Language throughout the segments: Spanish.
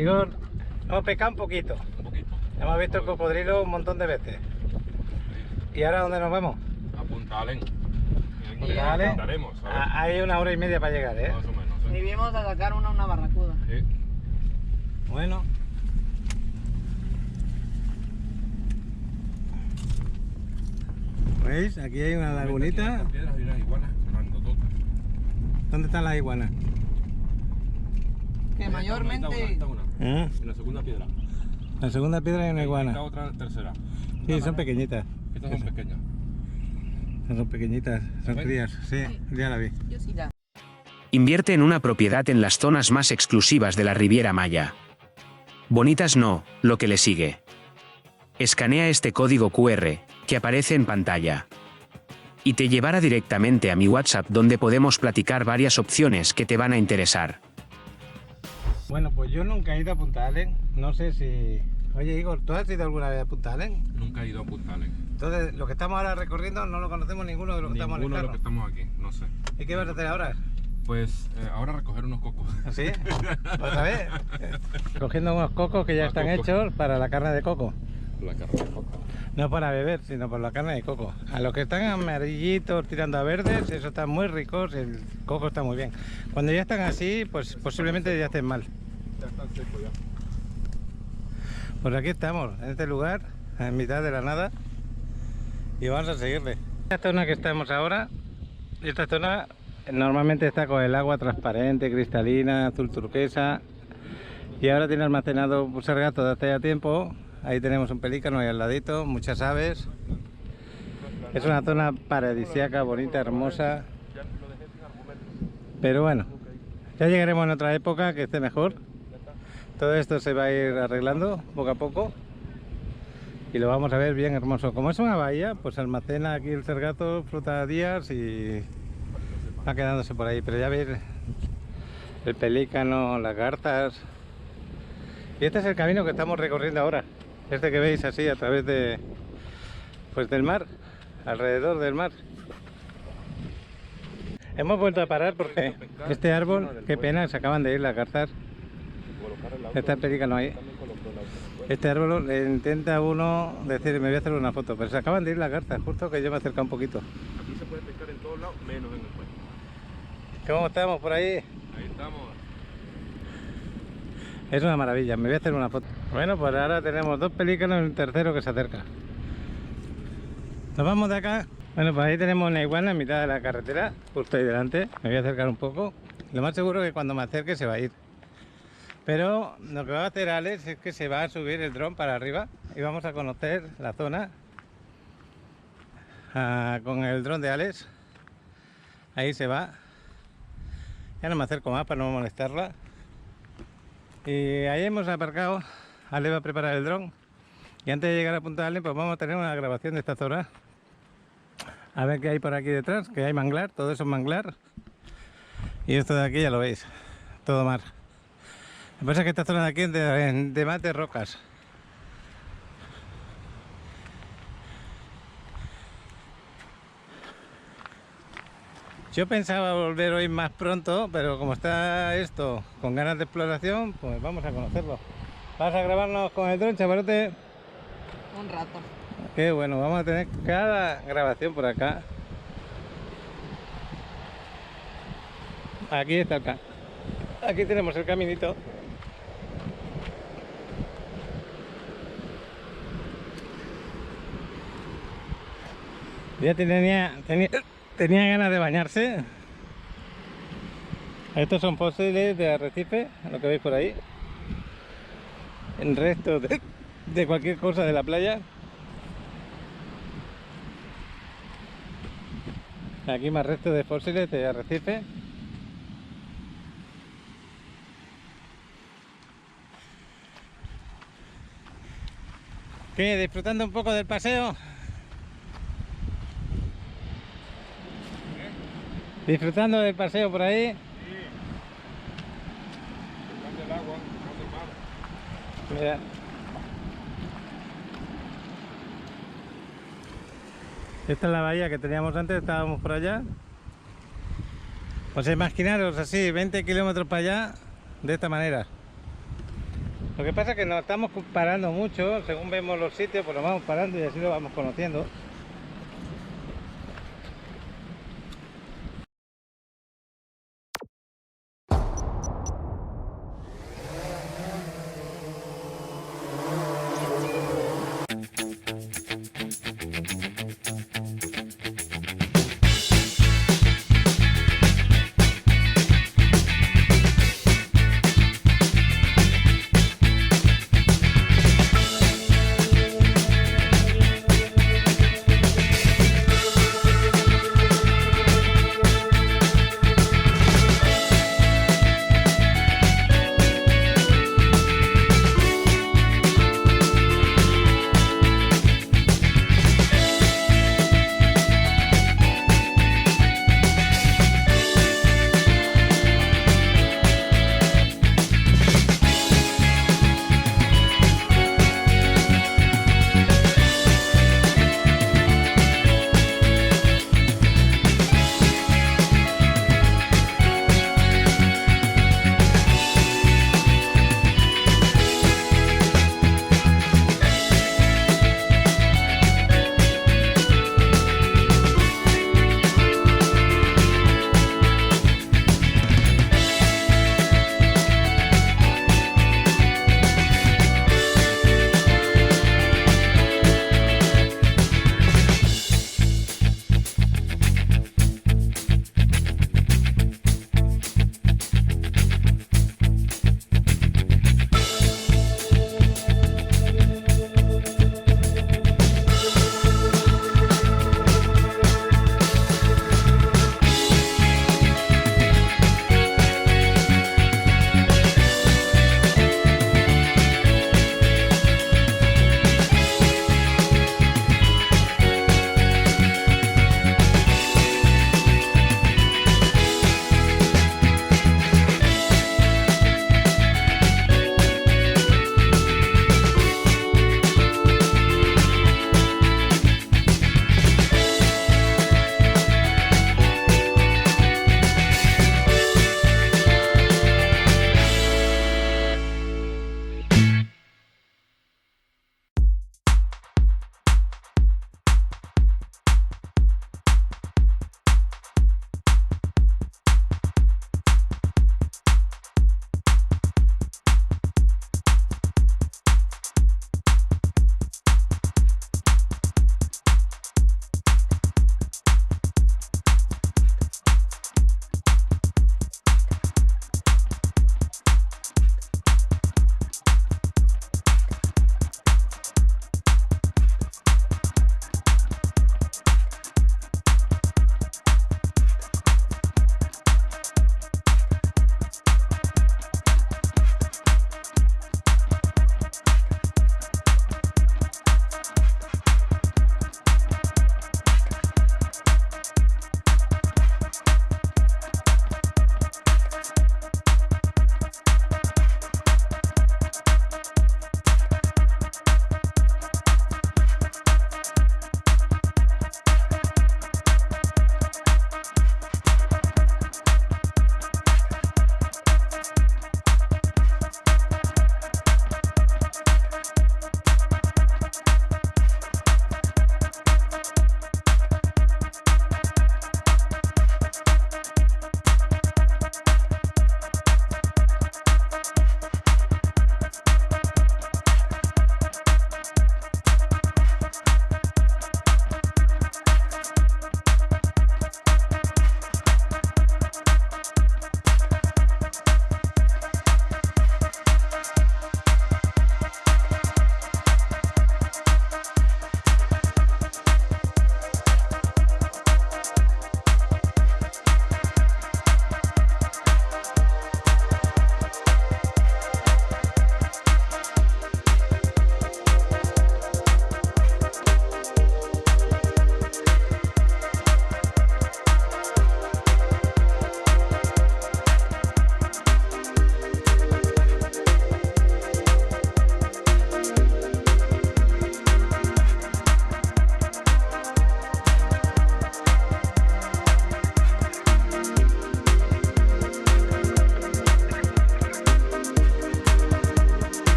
Igor, hemos pescado un poquito. Un poquito. Hemos visto el cocodrilo un montón de veces. ¿Y ahora dónde nos vamos? A Punta Alén. Punta Alén. Intentaremos, a ver. Hay 1 hora y media para llegar, ¿eh? Más o menos, Y vimos a sacar una barracuda. Sí. Bueno. ¿Veis? Aquí hay una lagunita. En estas piedras hay unas iguanas grandototas. ¿Dónde están las iguanas? Que mayormente... Esta una. ¿Eh? En la segunda piedra. En la segunda piedra hay una iguana. Esta otra tercera. Sí, son pequeñitas. Estas son pequeñas. Son pequeñitas, son ¿Ves? crías. Sí, ya la vi. Yo sí ya. Invierte en una propiedad en las zonas más exclusivas de la Riviera Maya. Bonitas no, lo que le sigue. Escanea este código QR, que aparece en pantalla. Y te llevará directamente a mi WhatsApp donde podemos platicar varias opciones que te van a interesar. Bueno, pues yo nunca he ido a Punta Alén. No sé si... Oye, Igor, ¿tú has ido alguna vez a Punta Alén? Nunca he ido a Punta Alén. Entonces, lo que estamos ahora recorriendo no lo conocemos ninguno de los que estamos en el Ninguno de carro. los que estamos aquí, no sé. ¿Y qué vas a hacer ahora? Pues ahora recoger unos cocos. ¿Sí? ¿Otra vez? Cogiendo unos cocos que ya Más están cocos. hechos para la carne de coco. La carne de coco. No para beber, sino por la carne de coco. A los que están amarillitos tirando a verdes, eso está muy ricos, el coco está muy bien. Cuando ya están así, pues posiblemente ya estén mal. Ya están secos ya. Pues aquí estamos, en este lugar, en mitad de la nada, y vamos a seguirle. Esta zona que estamos ahora, esta zona normalmente está con el agua transparente, cristalina, azul turquesa, y ahora tiene almacenado un sargazo de hace ya tiempo. Ahí tenemos un pelícano ahí al ladito, muchas aves. Es una zona paradisíaca, bonita, hermosa. Pero bueno, ya llegaremos en otra época que esté mejor. Todo esto se va a ir arreglando poco a poco y lo vamos a ver bien hermoso. Como es una bahía, pues almacena aquí el sargazo, flota días y va quedándose por ahí. Pero ya veis el pelícano, las garzas. Y este es el camino que estamos recorriendo ahora. Este que veis así a través de, pues del mar, alrededor del mar. Hemos vuelto a parar porque este árbol, qué pena, se acaban de ir las garzas. Está el pelícano ahí. Este árbol le intenta uno decir, me voy a hacer una foto, pero se acaban de ir las garzas, justo que yo me he acercado un poquito. Aquí se puede pescar en todos lados, menos en el puente. ¿Cómo estamos por ahí? Ahí estamos. Es una maravilla, me voy a hacer una foto. Bueno, pues ahora tenemos 2 pelícanos y un tercero que se acerca. Nos vamos de acá. Bueno, pues ahí tenemos una iguana en mitad de la carretera, justo ahí delante. Me voy a acercar un poco. Lo más seguro es que cuando me acerque se va a ir. Pero lo que va a hacer Alex es que se va a subir el dron para arriba y vamos a conocer la zona con el dron de Alex. Ahí se va. Ya no me acerco más para no molestarla. Y ahí hemos aparcado. Alex va a preparar el dron. Y antes de llegar a Punta Alén, pues vamos a tener una grabación de esta zona. A ver qué hay por aquí detrás, que hay manglar, todo eso es manglar. Y esto de aquí ya lo veis, todo mar. Lo que pasa es que esta zona de aquí es de más de rocas. Yo pensaba volver hoy más pronto, pero como está esto con ganas de exploración, pues vamos a conocerlo. ¿Vas a grabarnos con el dron, chavalote? Un rato. Qué bueno, vamos a tener cada grabación por acá. Aquí está aquí tenemos el caminito. Ya tenía ganas de bañarse. Estos son fósiles de arrecife, lo que veis por ahí. El resto de cualquier cosa de la playa. Aquí más restos de fósiles de arrecife. ¿Qué? ¿Disfrutando un poco del paseo? ¿Disfrutando del paseo por ahí? Disfrutando el agua, disfrutando el mar. Mira. Esta es la bahía que teníamos antes, estábamos por allá. Pues imaginaros así, 20 kilómetros para allá, de esta manera. Lo que pasa es que nos estamos parando mucho, según vemos los sitios, pues nos vamos parando y así lo vamos conociendo.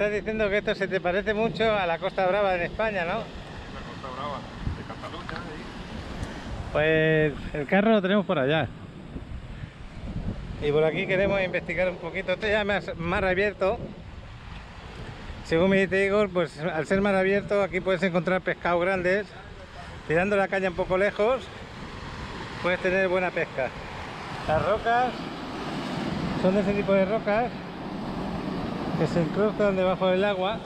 estás diciendo que esto se te parece mucho a la Costa Brava en España, ¿no? La Costa Brava de Cataluña. Pues el carro lo tenemos por allá. Y por aquí queremos investigar un poquito. Esto ya es mar abierto. Según me dice Igor, pues al ser mar abierto aquí puedes encontrar pescados grandes. Tirando la caña un poco lejos puedes tener buena pesca. Las rocas son de ese tipo de rocas que se incrustan debajo del agua.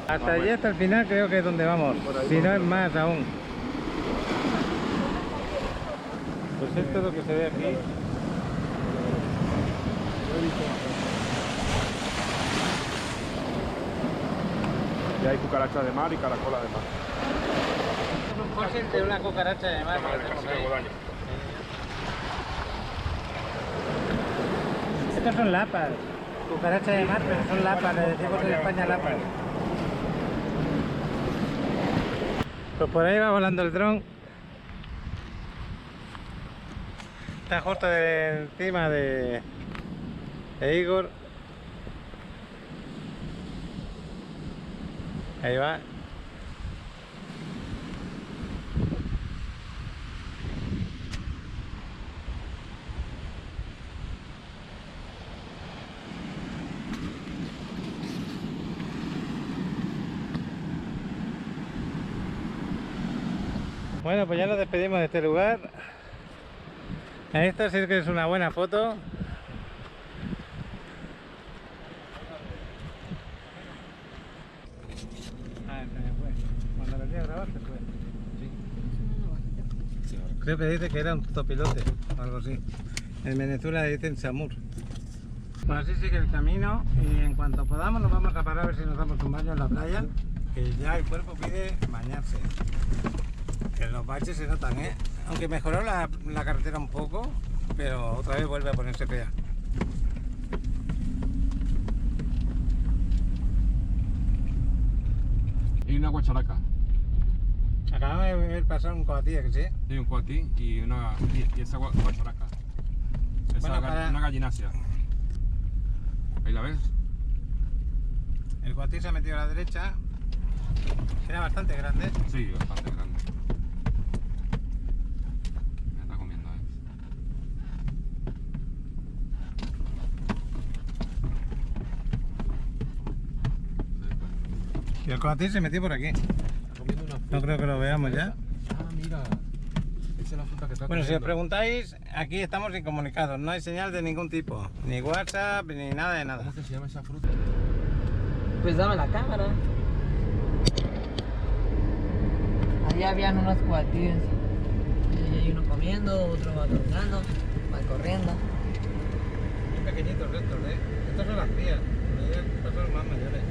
Hasta allí, hasta el final, creo que es donde vamos. Si no es más aún. Pues esto es lo que se ve aquí. Y hay cucaracha de mar y caracola de mar. Un fósil de una cucaracha de mar. Casi de daño. Estos son lapas. Cucaracha de mar, pero son lapas. Le decimos en España lapas. Pues por ahí va volando el dron. Está justo encima de Igor. Ahí va. Bueno, pues ya nos despedimos de este lugar. Esta sí que es una buena foto. Cuando venía a grabar se fue. Creo que dice que era un topilote o algo así. En Venezuela le dicen samur. Pues así sigue el camino y en cuanto podamos nos vamos a parar a ver si nos damos un baño en la playa, que ya el cuerpo pide bañarse. Que los baches se notan, ¿eh? Aunque mejoró la carretera un poco, pero otra vez vuelve a ponerse fea. Y una guacharaca. Acabamos de ver pasar un coatí, ¿que sí? Sí, un coatí y esa guacharaca. Esa Bueno, para- una gallinacia. ¿Ahí la ves? El coatí se ha metido a la derecha. Era bastante grande. Sí, bastante grande. Me está comiendo, Y el coatí se metió por aquí. Está comiendo una fruta. No creo que lo veamos ya. Ah, mira. Esa es la fruta que está Bueno, si os comiendo. preguntáis, aquí estamos incomunicados. No hay señal de ningún tipo. Ni WhatsApp, ni nada de nada. ¿Cómo que se llama esa fruta? Pues dame la cámara. Allá habían unos cuatíes. Y hay uno comiendo, otro va caminando, va corriendo. Son pequeñitos estos, ¿eh? Estos son las crías. Estos son los más mayores.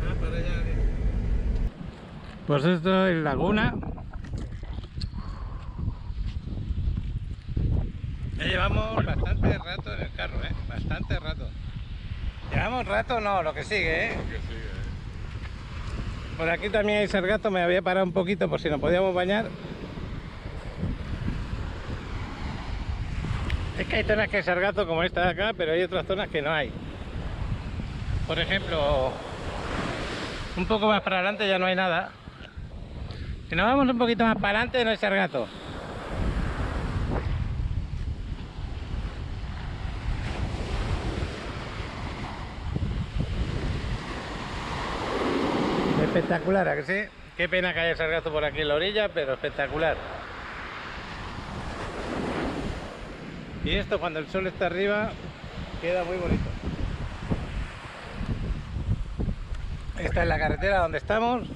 Ah, para allá. Pues esto es Laguna. Ya llevamos bastante rato en el carro, ¿eh? Bastante rato. Llevamos rato, no, lo que sigue, ¿eh? Que sí, Por aquí también hay sargazo, me había parado un poquito por si nos podíamos bañar. Es que hay zonas que hay sargazo como esta de acá, pero hay otras zonas que no hay. Por ejemplo, un poco más para adelante ya no hay nada. Si nos vamos un poquito más para adelante no hay sargazo. Espectacular, ¿a que sí? Qué pena que haya sargazo por aquí en la orilla, pero espectacular. Y esto cuando el sol está arriba queda muy bonito. Esta es la carretera donde estamos.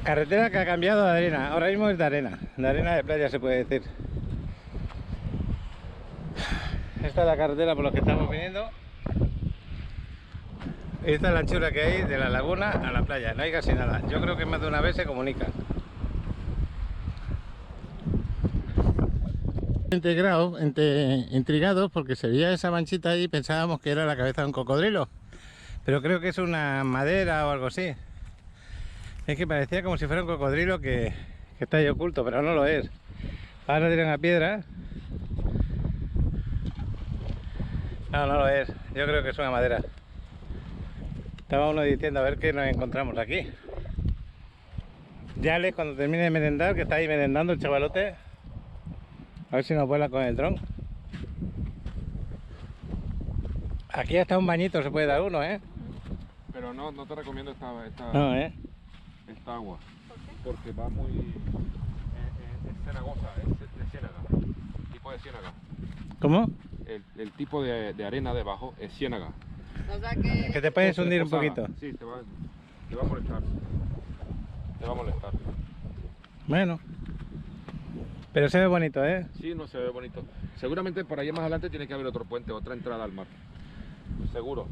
Carretera que ha cambiado de arena. Ahora mismo es de arena de playa se puede decir. Esta es la carretera por la que estamos viniendo. Esta es la anchura que hay de la laguna a la playa, no hay casi nada. Yo creo que más de una vez se comunican. Intrigados porque se veía esa manchita ahí y pensábamos que era la cabeza de un cocodrilo. Pero creo que es una madera o algo así. Es que parecía como si fuera un cocodrilo que está ahí oculto, pero no lo es. Ahora tiene una piedra. No, no lo es. Yo creo que es una madera. Estaba uno diciendo a ver qué nos encontramos aquí. Ya cuando termine de merendar, que está ahí merendando el chavalote. A ver si nos vuela con el dron. Aquí hasta un bañito se puede dar uno, ¿eh? Pero no te recomiendo esta No, agua. Porque va muy... es cenagosa, es de ciénaga. Tipo de ciénaga. ¿Cómo? El tipo de arena debajo es ciénaga. O sea Que te puedes hundir un poquito. Sí, te va a molestar. Te va a molestar. Bueno. Pero se ve bonito, ¿eh? Sí, no se ve bonito. Seguramente por ahí más adelante tiene que haber otro puente, otra entrada al mar. Seguro.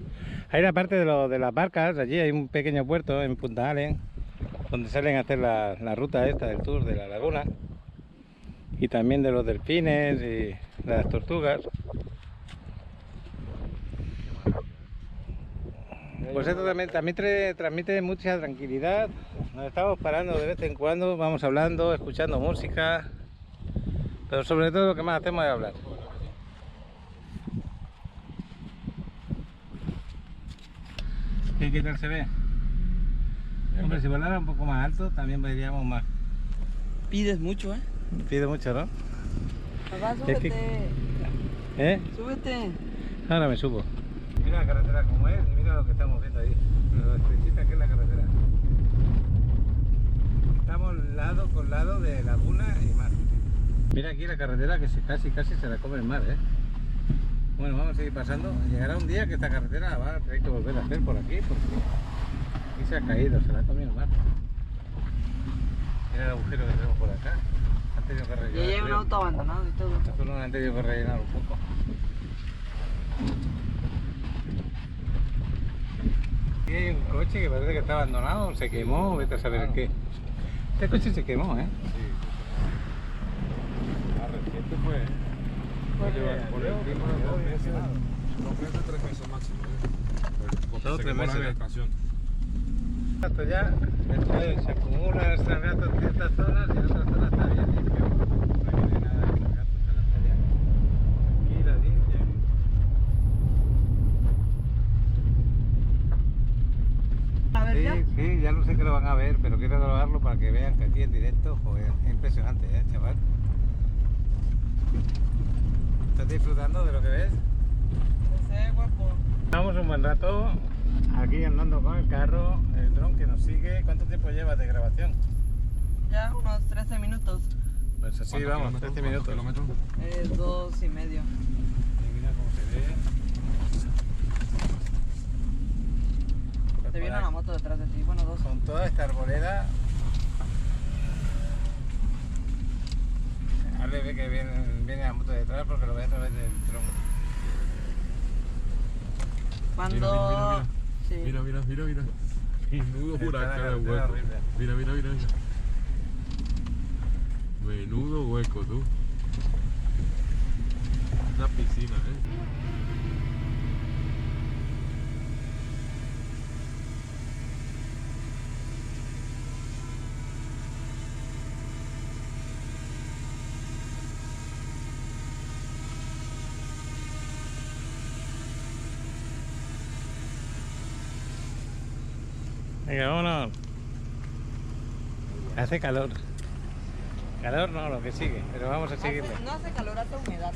Hay la parte de las barcas, allí hay un pequeño puerto en Punta Allen, donde salen a hacer la ruta esta del tour de la laguna. Y también de los delfines y de las tortugas. Pues esto también transmite mucha tranquilidad. Nos estamos parando de vez en cuando, vamos hablando, escuchando música. Pero sobre todo lo que más hacemos es hablar. ¿Qué tal se ve? Hombre, si volara un poco más alto también veríamos más. Pides mucho, ¿eh? Pido mucho, ¿no? Papá, Es súbete. ¿Eh? Súbete. Ahora me subo. Mira la carretera como es y mira lo que estamos viendo ahí. Lo estrechita que es la carretera. Estamos lado con lado de laguna y mar. Mira aquí la carretera que casi se la come el mar, ¿eh? Bueno, vamos a seguir pasando. Llegará un día que esta carretera la va a tener que volver a hacer por aquí porque aquí se ha caído, se la ha comido el mar. Mira el agujero que tenemos por acá. Han tenido que rellenar. Y ahí hay un auto abandonado y todo. Esto no han tenido que rellenar un poco. Aquí hay un coche que parece que está abandonado, se quemó, vete a saber qué. Este coche se quemó, ¿eh? Sí. La reciente fue, ¿eh? Por el clima de 2 meses, 3 meses máximo, ¿eh? Solo 3 meses. La estación. Esto ya se acumula el sargazo en ciertas zonas y en otras zonas está bien limpio. No hay nada de sargazo en la playa. Aquí la limpia. A ver, ya. Sí, ya no sé que lo van a ver, pero quiero grabarlo para que vean que aquí en directo, joder, es impresionante, chaval. ¿Estás disfrutando de lo que ves? Se ve guapo. Estamos un buen rato aquí andando con el carro, el dron que nos sigue. ¿Cuánto tiempo llevas de grabación? Ya unos 13 minutos. Pues así ¿Cuántos vamos, kilómetros? 13 minutos. ¿Cuántos kilómetros? 2,5. Y mira cómo se ve. Te viene una moto detrás de ti, bueno, 2. Con toda esta arboleda. Ale ve que viene la moto detrás porque lo ve a través del tronco. Cuando... Sí. Mira. Menudo huracán, hueco. Mira. Menudo hueco, tú. Una piscina, Venga, vámonos. Hace calor. Calor no, lo que sigue, pero vamos a seguirle. No hace calor, hace humedad.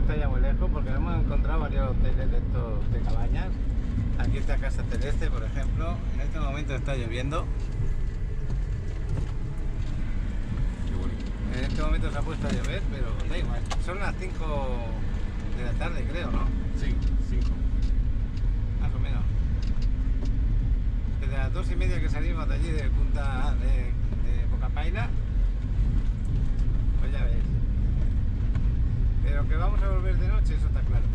está ya muy lejos porque hemos encontrado varios hoteles de estos de cabañas. Aquí está Casa Celeste, por ejemplo. En este momento está lloviendo. Qué bonito. En este momento se ha puesto a llover, pero da igual. Son las 5 de la tarde, creo, ¿no? Sí, 5. Más o menos. Desde las 2:30 que salimos de allí de Punta de Bocapaila, pues ya veis. Pero que vamos a volver de noche, eso está claro.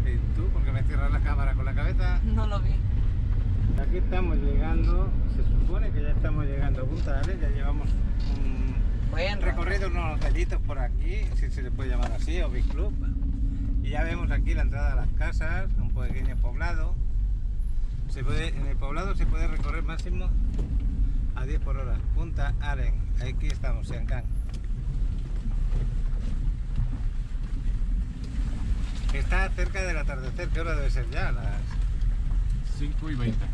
¿Y tú? ¿Por qué me cierras la cámara con la cabeza? No lo vi. Aquí estamos llegando, se supone que ya estamos llegando a Punta Arenas, ya llevamos un Bueno, recorrido, unos hotellitos por aquí, si se le puede llamar así, o Big Club. Y ya vemos aquí la entrada a las casas, un pequeño poblado. En el poblado se puede recorrer máximo a 10 por hora. Punta Arenas, aquí estamos, Siancán. Está cerca del atardecer, ¿qué hora debe ser ya? Las 5:20.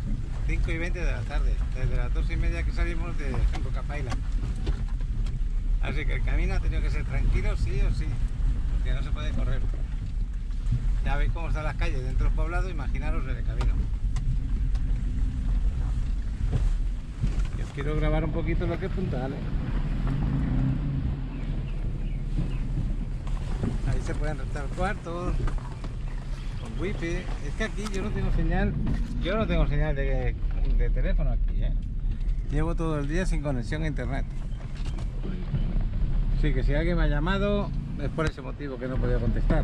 5:20 de la tarde, desde las 2:30 que salimos de Bocapaila. Así que el camino ha tenido que ser tranquilo, sí o sí, porque no se puede correr. Ya veis cómo están las calles dentro del poblado, imaginaros en el camino. Y os quiero grabar un poquito lo que es Punta Arenas. Ahí se pueden rentar cuartos con wifi. Es que aquí yo no tengo señal, de teléfono aquí, ¿eh? Llevo todo el día sin conexión a internet. Así que si alguien me ha llamado es por ese motivo que no podía contestar.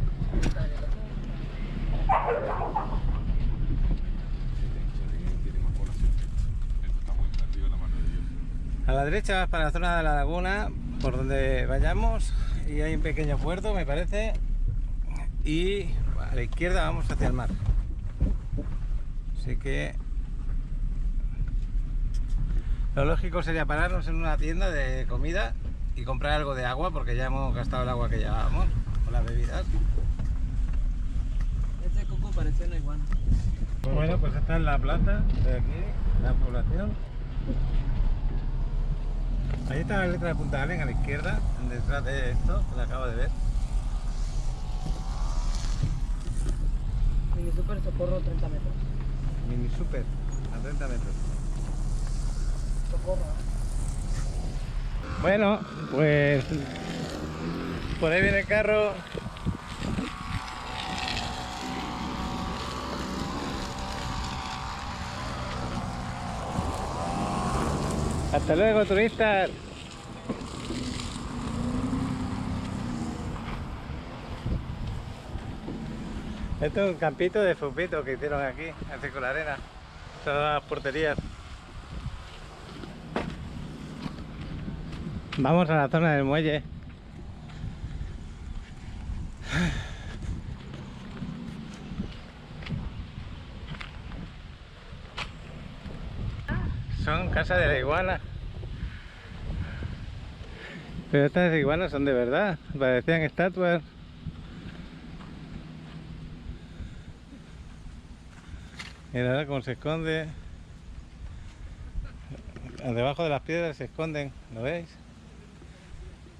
Tiene más población. Esto está muy perdido en la mano de Dios. A la derecha vas para la zona de la laguna, por donde vayamos, y hay un pequeño puerto, me parece, y a la izquierda vamos hacia el mar. Así que lo lógico sería pararnos en una tienda de comida y comprar algo de agua, porque ya hemos gastado el agua que llevábamos, con las bebidas. Este coco parecía una iguana. Bueno, pues esta es la plaza de aquí, la población. Ahí está la letra de Punta Arenas a la izquierda, detrás de esto, que lo acabo de ver. Mini Super Socorro 30 metros. Mini Super, a 30 metros. Socorro. Bueno, pues por ahí viene el carro. Hasta luego, turistas. Esto es un campito de fupito que hicieron aquí, así con la arena. Son las porterías. Vamos a la zona del muelle. Son casas de la iguana. Pero estas iguanas son de verdad, parecían estatuas. Mirad cómo se esconde. Debajo de las piedras se esconden, ¿lo veis?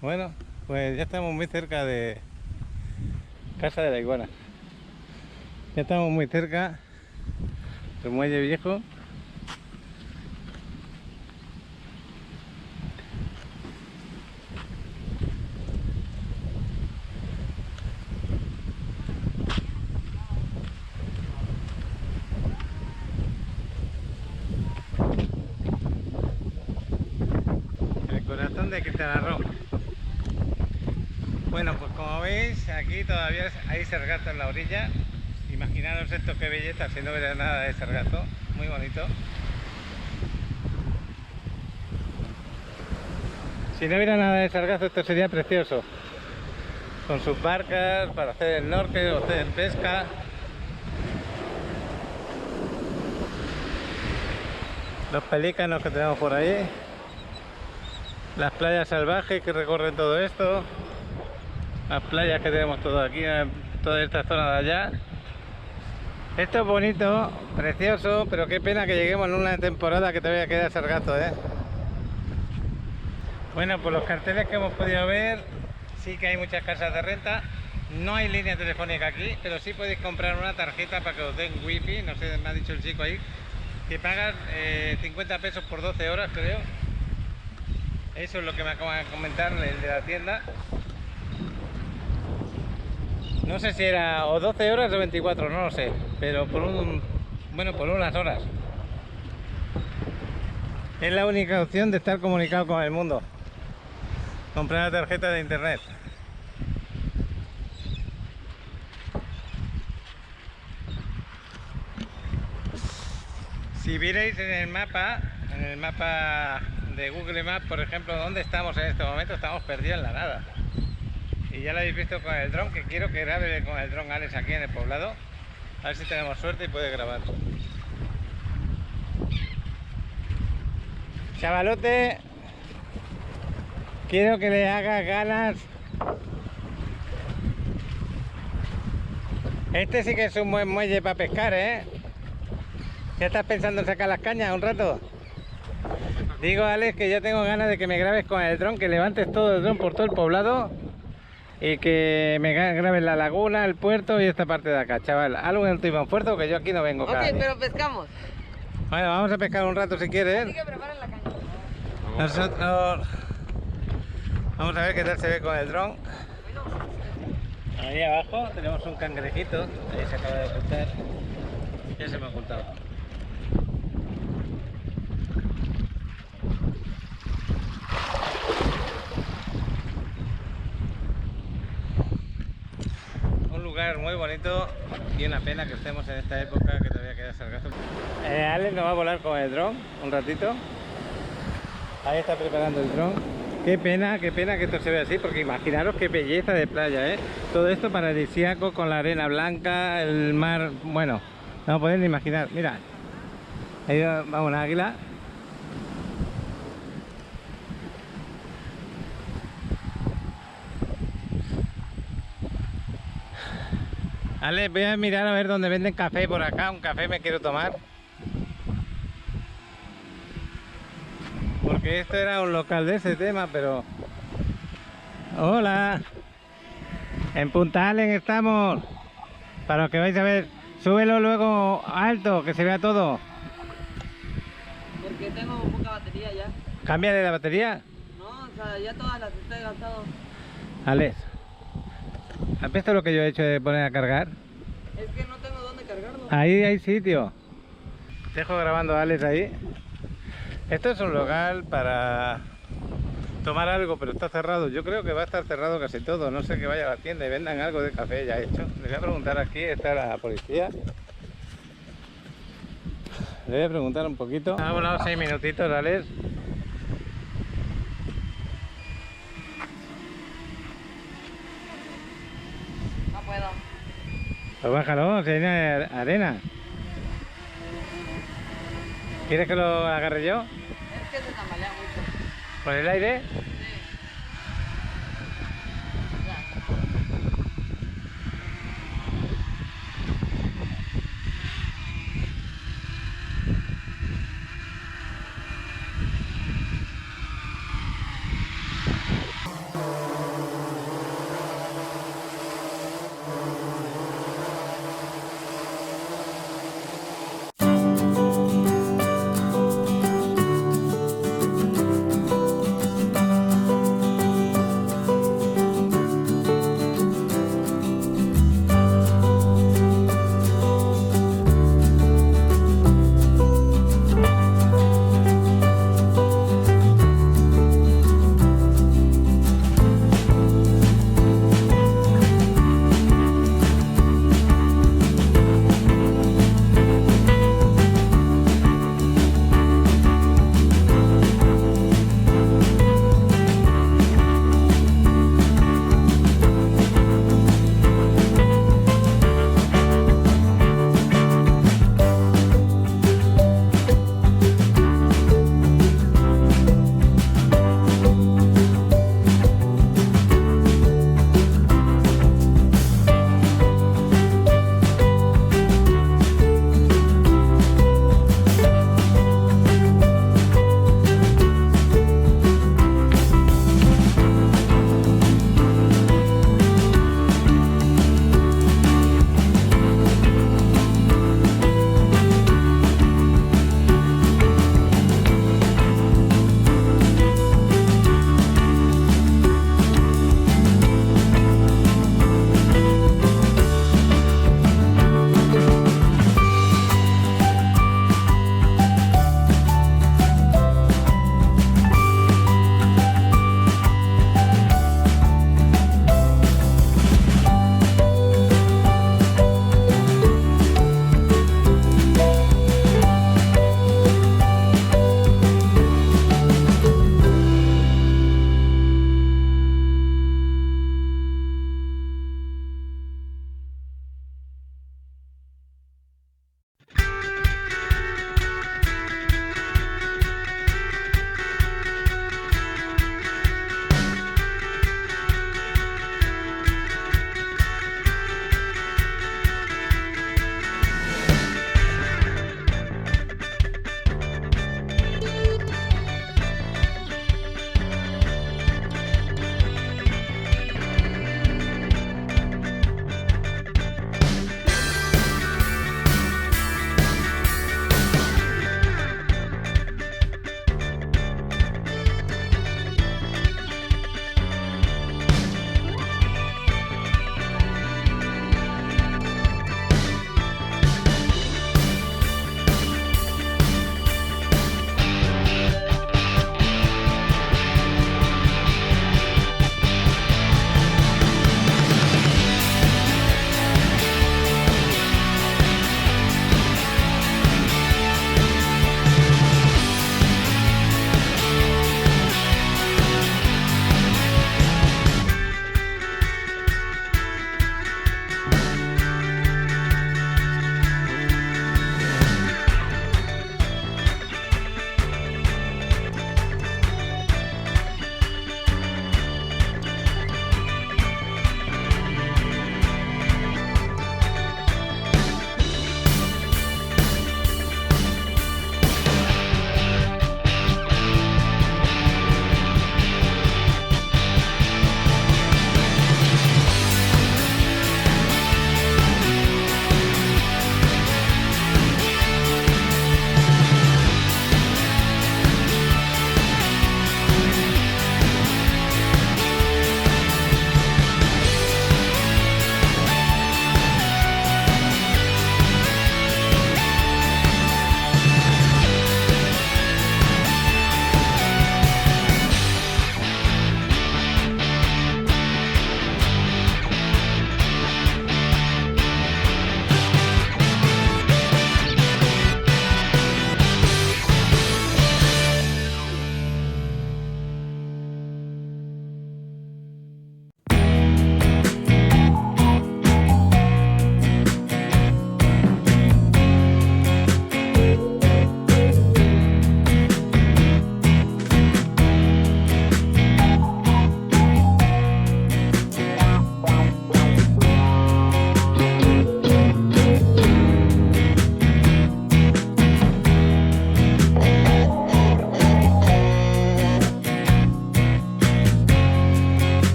Bueno, pues ya estamos muy cerca de Casa de la Iguana. Ya estamos muy cerca del muelle viejo. El corazón de Quintana Roo. Bueno, pues como veis, aquí todavía hay sargazo en la orilla. Imaginaros esto, qué belleza, si no hubiera nada de sargazo. Muy bonito. Si no hubiera nada de sargazo, esto sería precioso. Con sus barcas para hacer el snorkel o hacer pesca. Los pelícanos que tenemos por ahí. Las playas salvajes que recorren todo esto. Las playas que tenemos todo aquí, en toda esta zona de allá. Esto es bonito, precioso, pero qué pena que lleguemos en una temporada que todavía queda sargazo, ¿eh? Bueno, pues los carteles que hemos podido ver Sí que hay muchas casas de renta. No hay línea telefónica aquí, pero sí podéis comprar una tarjeta para que os den wifi. No sé, me ha dicho el chico ahí que pagas 50 pesos por 12 horas, creo. Eso es lo que me acaba de comentar el de la tienda. No sé si era o 12 horas o 24, no lo sé, pero por por unas horas. Es la única opción de estar comunicado con el mundo. Comprar una tarjeta de internet. Si vierais en el mapa de Google Maps, por ejemplo, dónde estamos en este momento, estamos perdidos en la nada. Y ya lo habéis visto con el dron, que quiero que grabe con el dron Alex aquí en el poblado. A ver si tenemos suerte y puede grabar. Chavalote, quiero que le hagas ganas. Este sí que es un buen muelle para pescar, ¿eh? ¿Ya estás pensando en sacar las cañas un rato? Digo, Alex, que yo tengo ganas de que me grabes con el dron, que levantes todo el dron por todo el poblado y que me grabes la laguna, el puerto y esta parte de acá, chaval. Algo en el timón fuerte, que yo aquí no vengo cada día. pero pescamos. Bueno, vamos a pescar un rato si quieres. Así que preparen la caña. Nosotros vamos a ver qué tal se ve con el dron. Ahí abajo tenemos un cangrejito, ahí se acaba de ocultar. Ya se me ha ocultado. Un lugar muy bonito y una pena que estemos en esta época que todavía queda sargazo. Alex nos va a volar con el dron un ratito. Ahí está preparando el dron. Qué pena que esto se vea así, porque imaginaros qué belleza de playa, ¿eh? Todo esto paradisíaco con la arena blanca, el mar, bueno, no podéis ni imaginar. Mira, ahí va un águila. Vale, voy a mirar a ver dónde venden café por acá. Un café me quiero tomar. Porque esto era un local de ese tema, pero... ¡Hola! En Punta Allen estamos. Para los que vais a ver, súbelo luego alto, que se vea todo. Porque tengo poca batería ya. Cámbiale la batería. No, o sea, ya todas las estoy gastado. Alex, ¿has visto lo que yo he hecho de poner a cargar? Es que no tengo dónde cargarlo. Ahí hay sitio. Dejo grabando a Alex ahí. Esto es un local para tomar algo, pero está cerrado. Yo creo que va a estar cerrado casi todo. No sé, que vaya a la tienda y vendan algo de café ya hecho. Le voy a preguntar aquí, está la policía. Le voy a preguntar un poquito. Ha volado 6 minutitos, Alex. No puedo. Pues bájalo, si hay arena. ¿Quieres que lo agarre yo? Es que se tambalea mucho. ¿Por el aire? Sí.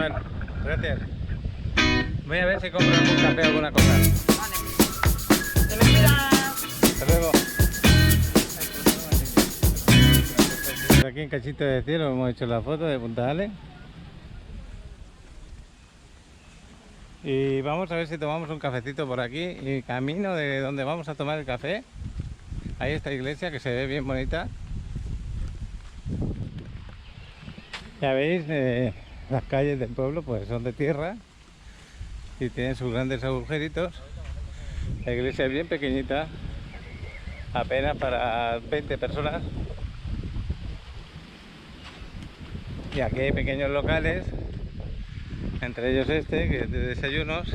chaval. Gracias. Voy a ver si compro algún café o alguna cosa. Vale. ¡Te me cuidas! Hasta luego. Aquí en Cachito de Cielo hemos hecho la foto de Punta Ale. Y vamos a ver si tomamos un cafecito por aquí. Y camino de donde vamos a tomar el café, hay esta iglesia que se ve bien bonita. Ya veis, las calles del pueblo pues son de tierra y tienen sus grandes agujeritos. La iglesia es bien pequeñita, apenas para 20 personas. Y aquí hay pequeños locales, entre ellos este, que es de desayunos.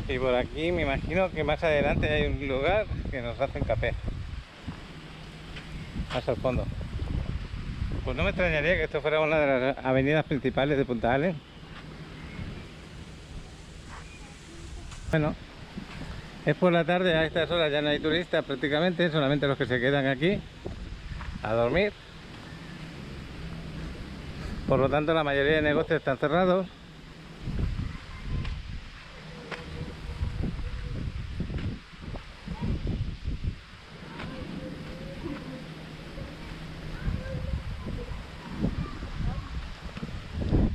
Y por aquí me imagino que más adelante hay un lugar que nos hacen café. Más al fondo. Pues no me extrañaría que esto fuera una de las avenidas principales de Punta Ale. Bueno, es por la tarde, a estas horas ya no hay turistas prácticamente, solamente los que se quedan aquí a dormir. Por lo tanto, la mayoría de negocios están cerrados.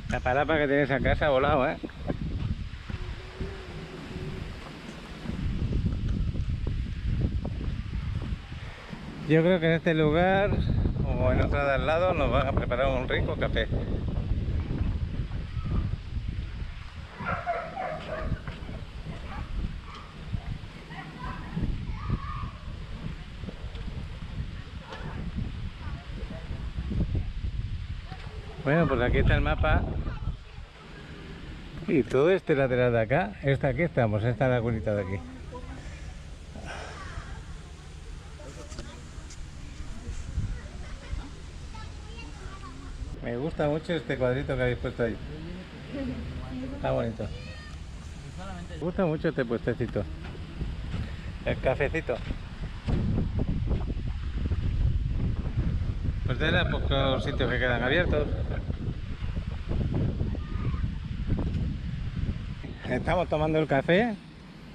La palapa que tiene esa casa ha volado, ¿eh? Yo creo que en este lugar o en otra de al lado nos van a preparar un rico café. Bueno, pues aquí está el mapa. Y todo este lateral de acá, aquí estamos, esta lagunita de aquí. Me gusta mucho este cuadrito que habéis puesto ahí. Está bonito. Me gusta mucho este puestecito. El cafecito. Pues de los pocos sitios que quedan abiertos. Estamos tomando el café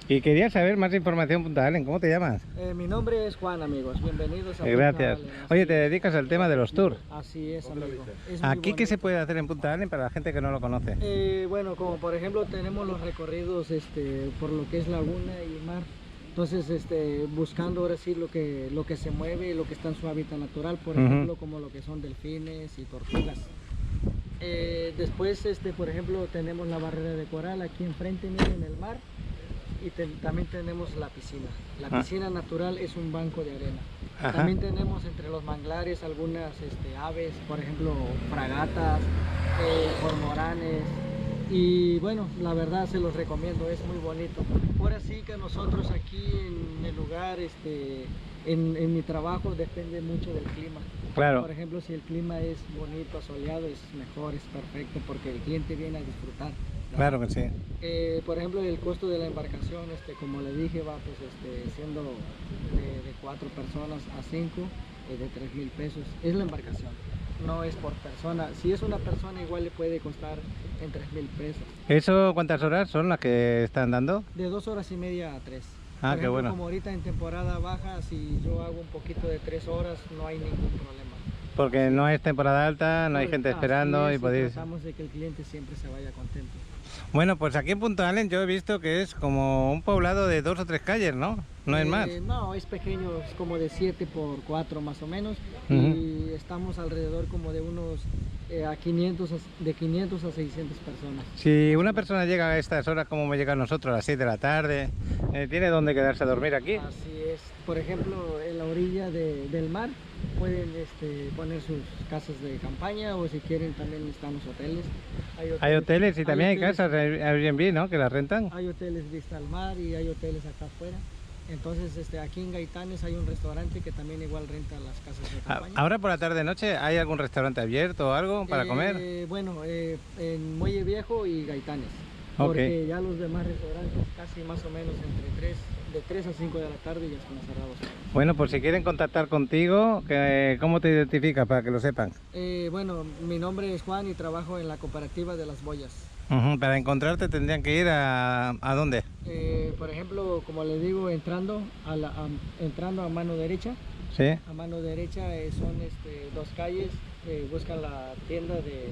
y quería saber más información Punta Ale. ¿Cómo te llamas? Mi nombre es Juan, amigos. Bienvenidos a Gracias. Punta Ale. Oye, te dedicas al tema de los tours. Así es, amigo. Es muy ¿Aquí qué se bonito. puede hacer en Punta Ale para la gente que no lo conoce? Bueno, como por ejemplo tenemos los recorridos por lo que es laguna y mar. Entonces, buscando ahora sí lo que se mueve, lo que está en su hábitat natural, por ejemplo, como lo que son delfines y tortugas. Después, por ejemplo, tenemos la barrera de coral aquí enfrente, miren el mar. Y también tenemos la piscina. La piscina natural es un banco de arena. Ajá. También tenemos entre los manglares algunas aves, por ejemplo, fragatas, cormoranes. Y bueno, la verdad se los recomiendo, es muy bonito. Ahora sí que nosotros aquí en el lugar, en mi trabajo depende mucho del clima. Claro. Por ejemplo, si el clima es bonito, soleado, es mejor, es perfecto porque el cliente viene a disfrutar. Claro que sí. Por ejemplo, el costo de la embarcación, como le dije, va pues siendo de 4 personas a 5, de 3,000 pesos. Es la embarcación, no es por persona. Si es una persona, igual le puede costar en 3,000 pesos. ¿Eso cuántas horas son las que están dando? De 2 horas y media a 3. Ah, Por qué ejemplo, bueno. como ahorita en temporada baja, si yo hago un poquito de 3 horas, no hay ningún problema. Porque no es temporada alta, no hay gente Así esperando es, y podéis... tratamos de que el cliente siempre se vaya contento. Bueno, pues aquí en Punta Ale yo he visto que es como un poblado de 2 o 3 calles, ¿no? No es más. No, es pequeño, es como de 7 por 4 más o menos. Ujú. Y estamos alrededor como de unos de 500 a 600 personas. Si una persona llega a estas horas como me llega a nosotros a las 6 de la tarde, ¿tiene dónde quedarse a dormir aquí? Así es. Por ejemplo, en la orilla del mar pueden poner sus casas de campaña, o si quieren también están los hoteles. Hay hoteles y también hay hoteles- casas Airbnb, ¿no? Que las rentan. Hay hoteles vista al mar y hay hoteles acá afuera. Entonces, aquí en Gaitanes hay un restaurante que también igual renta las casas de campaña. Ahora por la tarde-noche, ¿hay algún restaurante abierto o algo para comer? Bueno, en Muelle Viejo y Gaitanes. Ok. Porque ya los demás restaurantes casi más o menos entre 3 de 3 a 5 de la tarde ya están cerrados. Bueno, pues si quieren contactar contigo, ¿cómo te identificas para que lo sepan? Bueno, mi nombre es Juan y trabajo en la cooperativa de Las Boyas. Para encontrarte tendrían que ir ¿a dónde? Por ejemplo, como les digo, entrando a mano derecha. Sí. A mano derecha son 2 calles, buscan la tienda de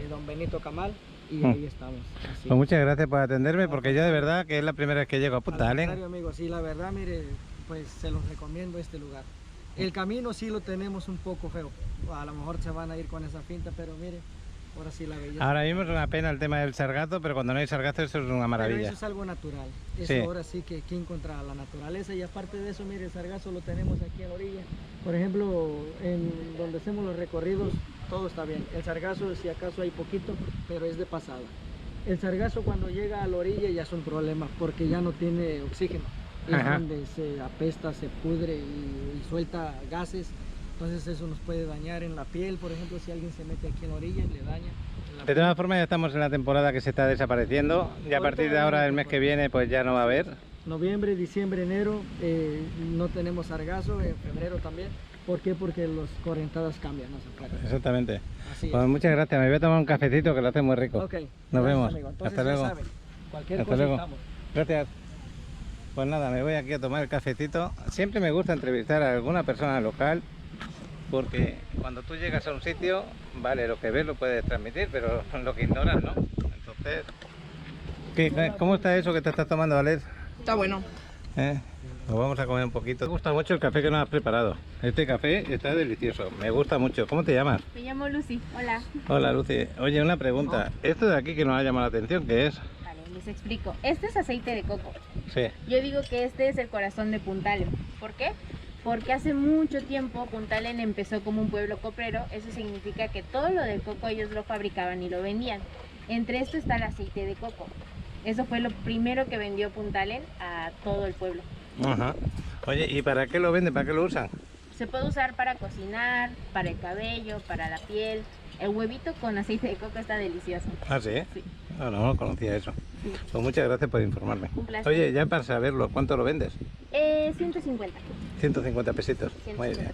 Don Benito Camal y ahí estamos. Así. Pues muchas gracias por atenderme, porque yo de verdad que es la primera vez que llego a Punta Allen. Amigo, sí, la verdad, mire, pues se los recomiendo este lugar. El camino sí lo tenemos un poco feo, a lo mejor se van a ir con esa finta, pero mire, ahora sí la belleza. Ahora mismo es una pena el tema del sargazo, pero cuando no hay sargazo eso es una maravilla. Pero eso es algo natural, eso Sí. ahora sí que aquí contra la naturaleza, y aparte de eso, mire, el sargazo lo tenemos aquí en la orilla. Por ejemplo, en donde hacemos los recorridos, todo está bien. El sargazo, si acaso hay poquito, pero es de pasada. El sargazo cuando llega a la orilla ya es un problema, porque ya no tiene oxígeno. Es Ajá. donde se apesta, se pudre y suelta gases. Entonces eso nos puede dañar en la piel, por ejemplo, si alguien se mete aquí en la orilla y le daña. De todas formas ya estamos en la temporada que se está desapareciendo y a partir de ahora, el mes que viene, pues ya no va a haber. Noviembre, diciembre, enero no tenemos sargazo, en febrero también. ¿Por qué? Porque las corrientadas cambian, ¿no? Exactamente. Así Pues es. muchas gracias, me voy a tomar un cafecito que lo hace muy rico. Ok, Nos gracias, vemos. amigo. Entonces, Hasta ya luego. saben, cualquier Hasta cosa luego. estamos. Gracias. Pues nada, me voy aquí a tomar el cafecito. Siempre me gusta entrevistar a alguna persona local, porque cuando tú llegas a un sitio, vale, lo que ves lo puedes transmitir, pero lo que ignoras no. Entonces, ¿cómo está eso que te estás tomando, Alex? Está bueno. Nos vamos a comer un poquito. Me gusta mucho el café que nos has preparado. Este café está delicioso, me gusta mucho. ¿Cómo te llamas? Me llamo Lucy, hola. Hola, Lucy. Oye, una pregunta. Esto de aquí que nos ha llamado la atención, ¿qué es? Vale, les explico. Este es aceite de coco. Sí. Yo digo que este es el corazón de Punta Allen. ¿Por qué? Porque hace mucho tiempo Punta Allen empezó como un pueblo coprero. Eso significa que todo lo del coco ellos lo fabricaban y lo vendían. Entre esto está el aceite de coco. Eso fue lo primero que vendió Punta Allen a todo el pueblo. Ajá. Oye, ¿y para qué lo venden? ¿Para qué lo usan? Se puede usar para cocinar, para el cabello, para la piel. El huevito con aceite de coco está delicioso. ¿Ah, sí? Sí. No conocía eso. Sí. Pues muchas gracias por informarme. Un placer. Oye, ya para saberlo, ¿cuánto lo vendes? 150. 150 pesitos. Muy 150. bien.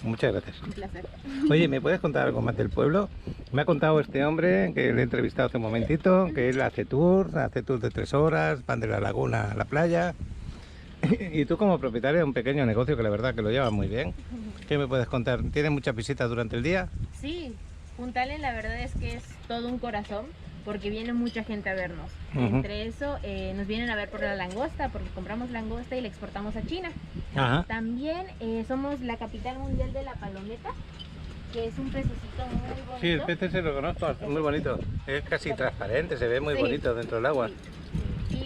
Muchas gracias. Un placer. Oye, ¿me puedes contar algo más del pueblo? Me ha contado este hombre, que le he entrevistado hace un momentito, que él hace tour de 3 horas, van de la laguna a la playa. Y tú como propietario de un pequeño negocio que la verdad que lo llevas muy bien, ¿qué me puedes contar? ¿Tienes muchas visitas durante el día? Sí, Punta Allen la verdad es que es todo un corazón porque viene mucha gente a vernos. Ujú. Entre eso nos vienen a ver por la langosta porque compramos langosta y la exportamos a China. Ajá. También somos la capital mundial de la palometa, que es un pececito muy bonito. Sí, el pez ese lo conozco, es muy bonito. Es casi transparente, se ve muy Sí. bonito dentro del agua. Sí.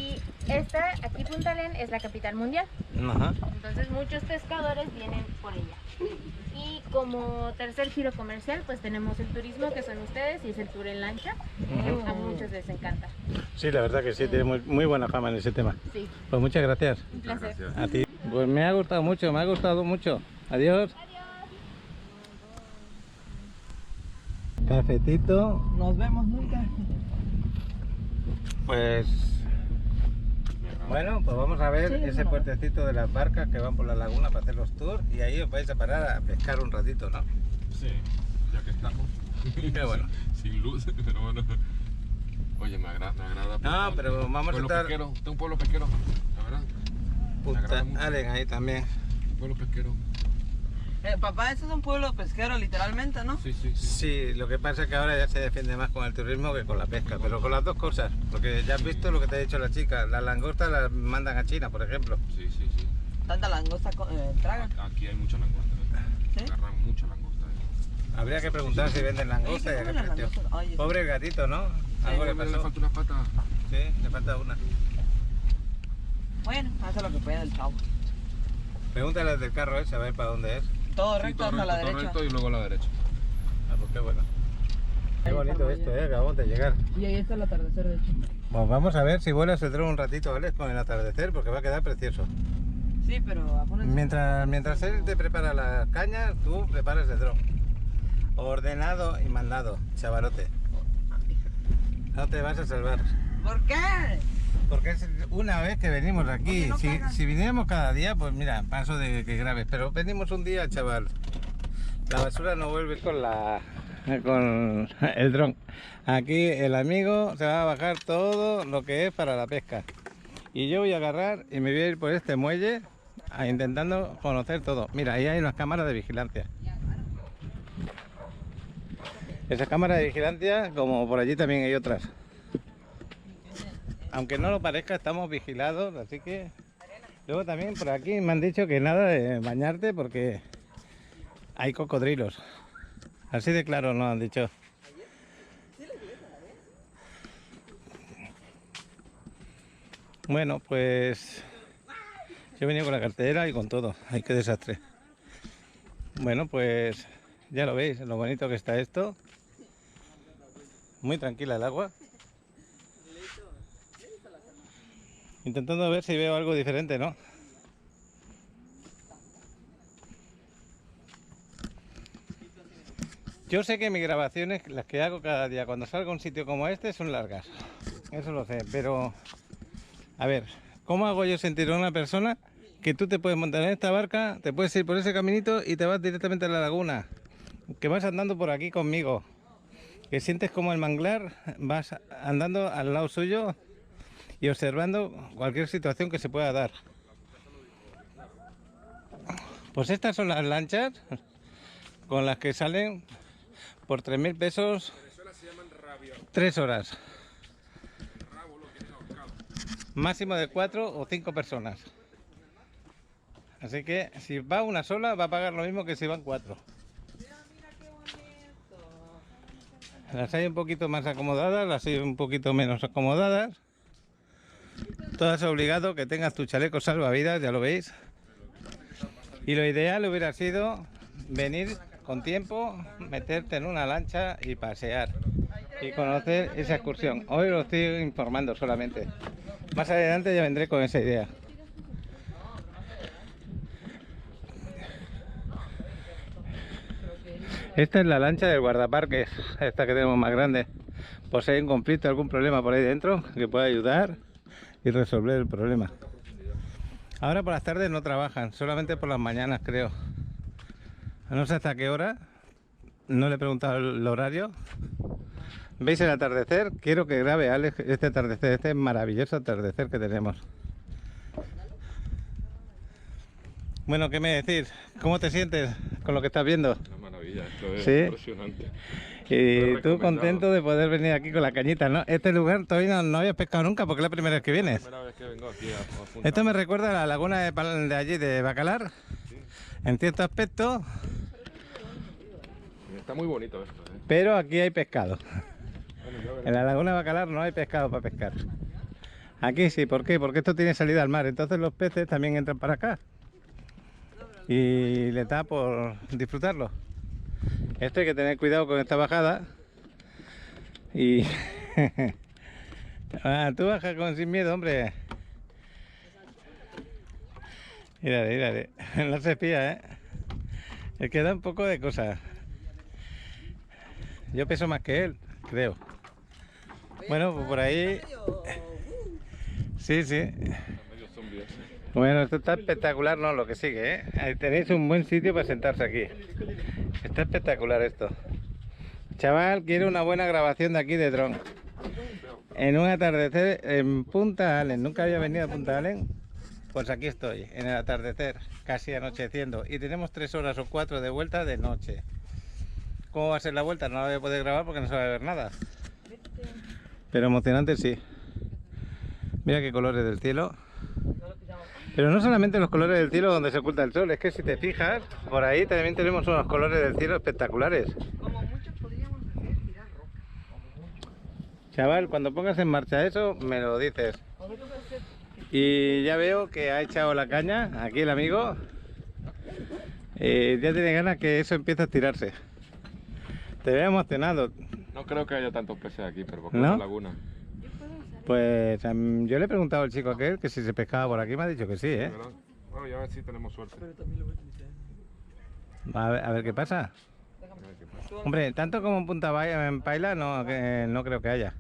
Y esta, aquí Punta Allen es la capital mundial. Ajá. Entonces muchos pescadores vienen por ella. Y como tercer giro comercial, pues tenemos el turismo, que son ustedes, y es el tour en lancha. Ujú. A muchos les encanta. Sí, la verdad que sí, tiene muy buena fama en ese tema. Sí, Pues muchas gracias. un placer. A ti. Pues me ha gustado mucho, me ha gustado mucho. Adiós. Cafetito. Nos vemos nunca. Pues bueno, pues vamos a ver Sí, ese bueno. puertecito de las barcas que van por la laguna para hacer los tours y ahí os vais a parar a pescar un ratito, ¿no? Sí, ya que estamos. Qué bueno. Sin luz, pero bueno. Oye, me agrada. No, pero vamos a pueblo estar pesquero, tengo un pueblo pesquero, la verdad. Me agrada Punta mucho. Allen ahí también. Un pueblo pesquero. Papá, este es un pueblo pesquero, literalmente, ¿no? Sí. Sí, lo que pasa es que ahora ya se defiende más con el turismo que con la pesca, pero con las dos cosas, porque ya has visto lo que te ha dicho la chica, las langostas las mandan a China, por ejemplo. Sí. Tanta langosta tragan. Aquí hay mucha langosta. ¿Sí? Agarran mucha langosta. Habría que preguntar si venden langosta y a qué comen las precio. langostas? Oye, sí. Pobre el gatito, ¿no? Algo le Le pasó. falta una pata. Sí, le falta una. Bueno, hace lo que puede el chavo. Pregúntale al del carro ese a ver para dónde es. Todo Sí, recto todo hasta la recto, todo derecha. recto y luego a la derecha. Ah, pues qué bueno. Qué bonito esto, acabamos de llegar. Y ahí está el atardecer, de hecho. Pues vamos a ver si vuelas el dron un ratito, Alex, con el atardecer, porque va a quedar precioso. Sí, pero apúrense. Mientras él te prepara las cañas, tú preparas el dron. Ordenado y mandado, chavalote. No te vas a salvar. ¿Por qué? Porque es una vez que venimos aquí. Si viniéramos cada día, pues mira, paso de que grabes. Pero venimos un día, chaval. La basura no vuelve con el dron. Aquí el amigo se va a bajar todo lo que es para la pesca. Y yo voy a agarrar y me voy a ir por este muelle intentando conocer todo. Mira, ahí hay unas cámaras de vigilancia. Esas cámaras de vigilancia, como por allí también hay otras. Aunque no lo parezca, estamos vigilados, así que... Luego también por aquí me han dicho que nada de bañarte porque hay cocodrilos. Así de claro nos han dicho. Bueno, pues... Yo he venido con la cartera y con todo. Ay, qué desastre. Bueno, pues... Ya lo veis, lo bonito que está esto. Muy tranquila el agua. Intentando ver si veo algo diferente, ¿no? Yo sé que mis grabaciones, las que hago cada día cuando salgo a un sitio como este, son largas. Eso lo sé, pero... A ver, ¿cómo hago yo sentir a una persona que tú te puedes montar en esta barca, te puedes ir por ese caminito y te vas directamente a la laguna? Que vas andando por aquí conmigo. Que sientes como el manglar, vas andando al lado suyo y observando cualquier situación que se pueda dar. Pues estas son las lanchas con las que salen por 3.000 pesos 3 horas. Máximo de 4 o 5 personas. Así que si va una sola va a pagar lo mismo que si van 4. Las hay un poquito más acomodadas, las hay un poquito menos acomodadas. Todas obligado que tengas tu chaleco salvavidas, ya lo veis. Y lo ideal hubiera sido venir con tiempo, meterte en una lancha y pasear y conocer esa excursión. Hoy lo estoy informando solamente. Más adelante ya vendré con esa idea. Esta es la lancha del guardaparques, esta que tenemos más grande. Por si hay un conflicto, algún problema por ahí dentro, que pueda ayudar y resolver el problema. Ahora por las tardes no trabajan, solamente por las mañanas creo. No sé hasta qué hora, no le he preguntado el horario. ¿Veis el atardecer? Quiero que grabe Alex este atardecer, este maravilloso atardecer que tenemos. Bueno, ¿qué me decís? ¿Cómo te sientes con lo que estás viendo? Una maravilla, esto es ¿Sí? impresionante. Y tú contento de poder venir aquí con la cañita, ¿no? Este lugar todavía no habías pescado nunca porque es la primera vez que vienes. Es la primera vez que vengo aquí a Punta. Esto me recuerda a la laguna de allí de Bacalar, Sí. en cierto aspecto, Está muy bonito esto, ¿eh? pero aquí hay pescado. Bueno, ya verás. En la laguna de Bacalar no hay pescado para pescar. Aquí sí, ¿por qué? Porque esto tiene salida al mar, entonces los peces también entran para acá. Y les da por disfrutarlo. Esto hay que tener cuidado con esta bajada. Y... tú bajas sin miedo, hombre. Mírale, mírale. No se espía, ¿eh? Es que da un poco de cosas. Yo peso más que él, creo. Bueno, pues por ahí... Sí, sí. Medio zombie ese. Bueno, esto está espectacular, ¿no? Lo que sigue, ¿eh? Ahí tenéis un buen sitio para sentarse aquí. Está espectacular esto. Chaval, quiero una buena grabación de aquí de dron. En un atardecer en Punta Allen. Nunca había venido a Punta Allen. Pues aquí estoy, en el atardecer, casi anocheciendo. Y tenemos 3 horas o 4 de vuelta de noche. ¿Cómo va a ser la vuelta? No la voy a poder grabar porque no se va a ver nada. Pero emocionante sí. Mira qué colores del cielo. Pero no solamente los colores del cielo donde se oculta el sol, es que si te fijas, por ahí también tenemos unos colores del cielo espectaculares. Como mucho podríamos tirar roca. Chaval, cuando pongas en marcha eso, me lo dices. Y ya veo que ha echado la caña, aquí el amigo. Ya tiene ganas que eso empiece a estirarse. Te veo emocionado. No creo que haya tantos peces aquí, pero porque ¿No? es una laguna. Pues yo le he preguntado al chico aquel que si se pescaba por aquí, me ha dicho que sí, ¿eh? ¿Verdad? Bueno, ya a ver si tenemos suerte. A ver qué pasa. A ver qué pasa. Hombre, tanto como en Punta en Paila no creo que haya.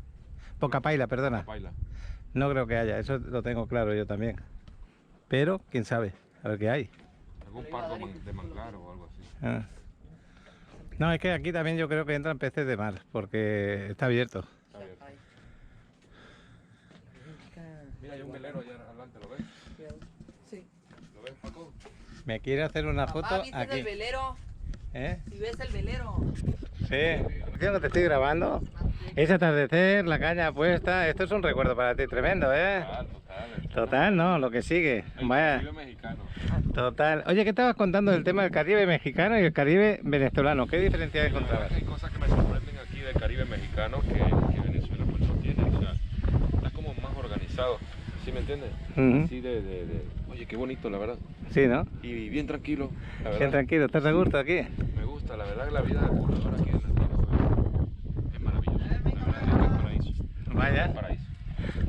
Poca Paila, perdona. Baila. No creo que haya, eso lo tengo claro yo también. Pero, quién sabe, a ver qué hay. Algún pardo de manglar o algo así. Ah. No, es que aquí también yo creo que entran peces de mar, porque está abierto. Está bien. Mira, hay un velero allá adelante, ¿lo ves? Sí. ¿Lo ves, Paco? Me quiere hacer una foto ¿viste aquí. el velero? ¿Eh? Si ves el velero. Sí, creo que te estoy grabando. Ese atardecer, la caña puesta, esto es un recuerdo para ti tremendo, ¿eh? Total, no, lo que sigue. El Vaya, Caribe mexicano. total. Oye, ¿qué estabas contando del tema del Caribe mexicano y el Caribe venezolano? ¿Qué diferencia La verdad encontrabas? que hay cosas que me sorprenden aquí del Caribe mexicano que Venezuela pues no tiene. O sea, está como más organizado. ¿Sí me entiendes? Ujú. Así Oye, qué bonito, la verdad. Sí, ¿no? Y bien tranquilo, la verdad. Bien tranquilo, ¿estás a gusto aquí? Me gusta, la verdad que la vida del poblador aquí en Latino es maravillosa. La verdad es que es un paraíso. Vaya. Un paraíso.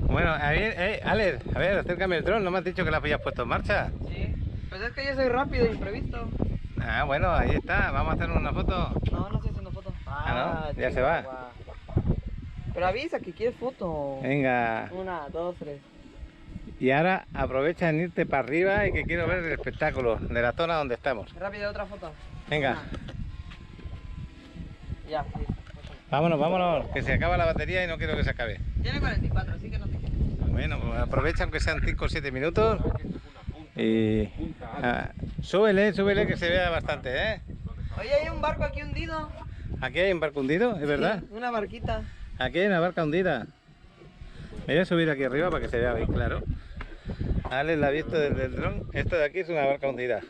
Bueno, a ver, Alex, a ver, acércame el dron, ¿no me has dicho que la habías puesto en marcha? Sí. Pues es que yo soy rápido, imprevisto. Ah, bueno, ahí está, vamos a hacer una foto. No, no estoy haciendo fotos. Ah, ¿no? Ya se va. Pero avisa que quieres foto. Venga, 1, 2, 3. y ahora aprovecha en irte para arriba y que quiero ver el espectáculo de la zona donde estamos. Rápido, otra foto. Venga, Ya, listo. vámonos, vámonos, que se acaba la batería y no quiero que se acabe. Tiene 44, así que no te quejes. Bueno, pues aprovecha aunque sean 5 o 7 minutos y... Punta súbele, súbele que se vea bastante, ¿eh? Oye, hay un barco aquí hundido. Aquí hay un barco hundido, ¿es verdad? Sí, una barquita. Aquí hay una barca hundida. Me voy a subir aquí arriba para que se vea bien claro. Alex la ha visto desde el dron. Esto de aquí es una barca hundida.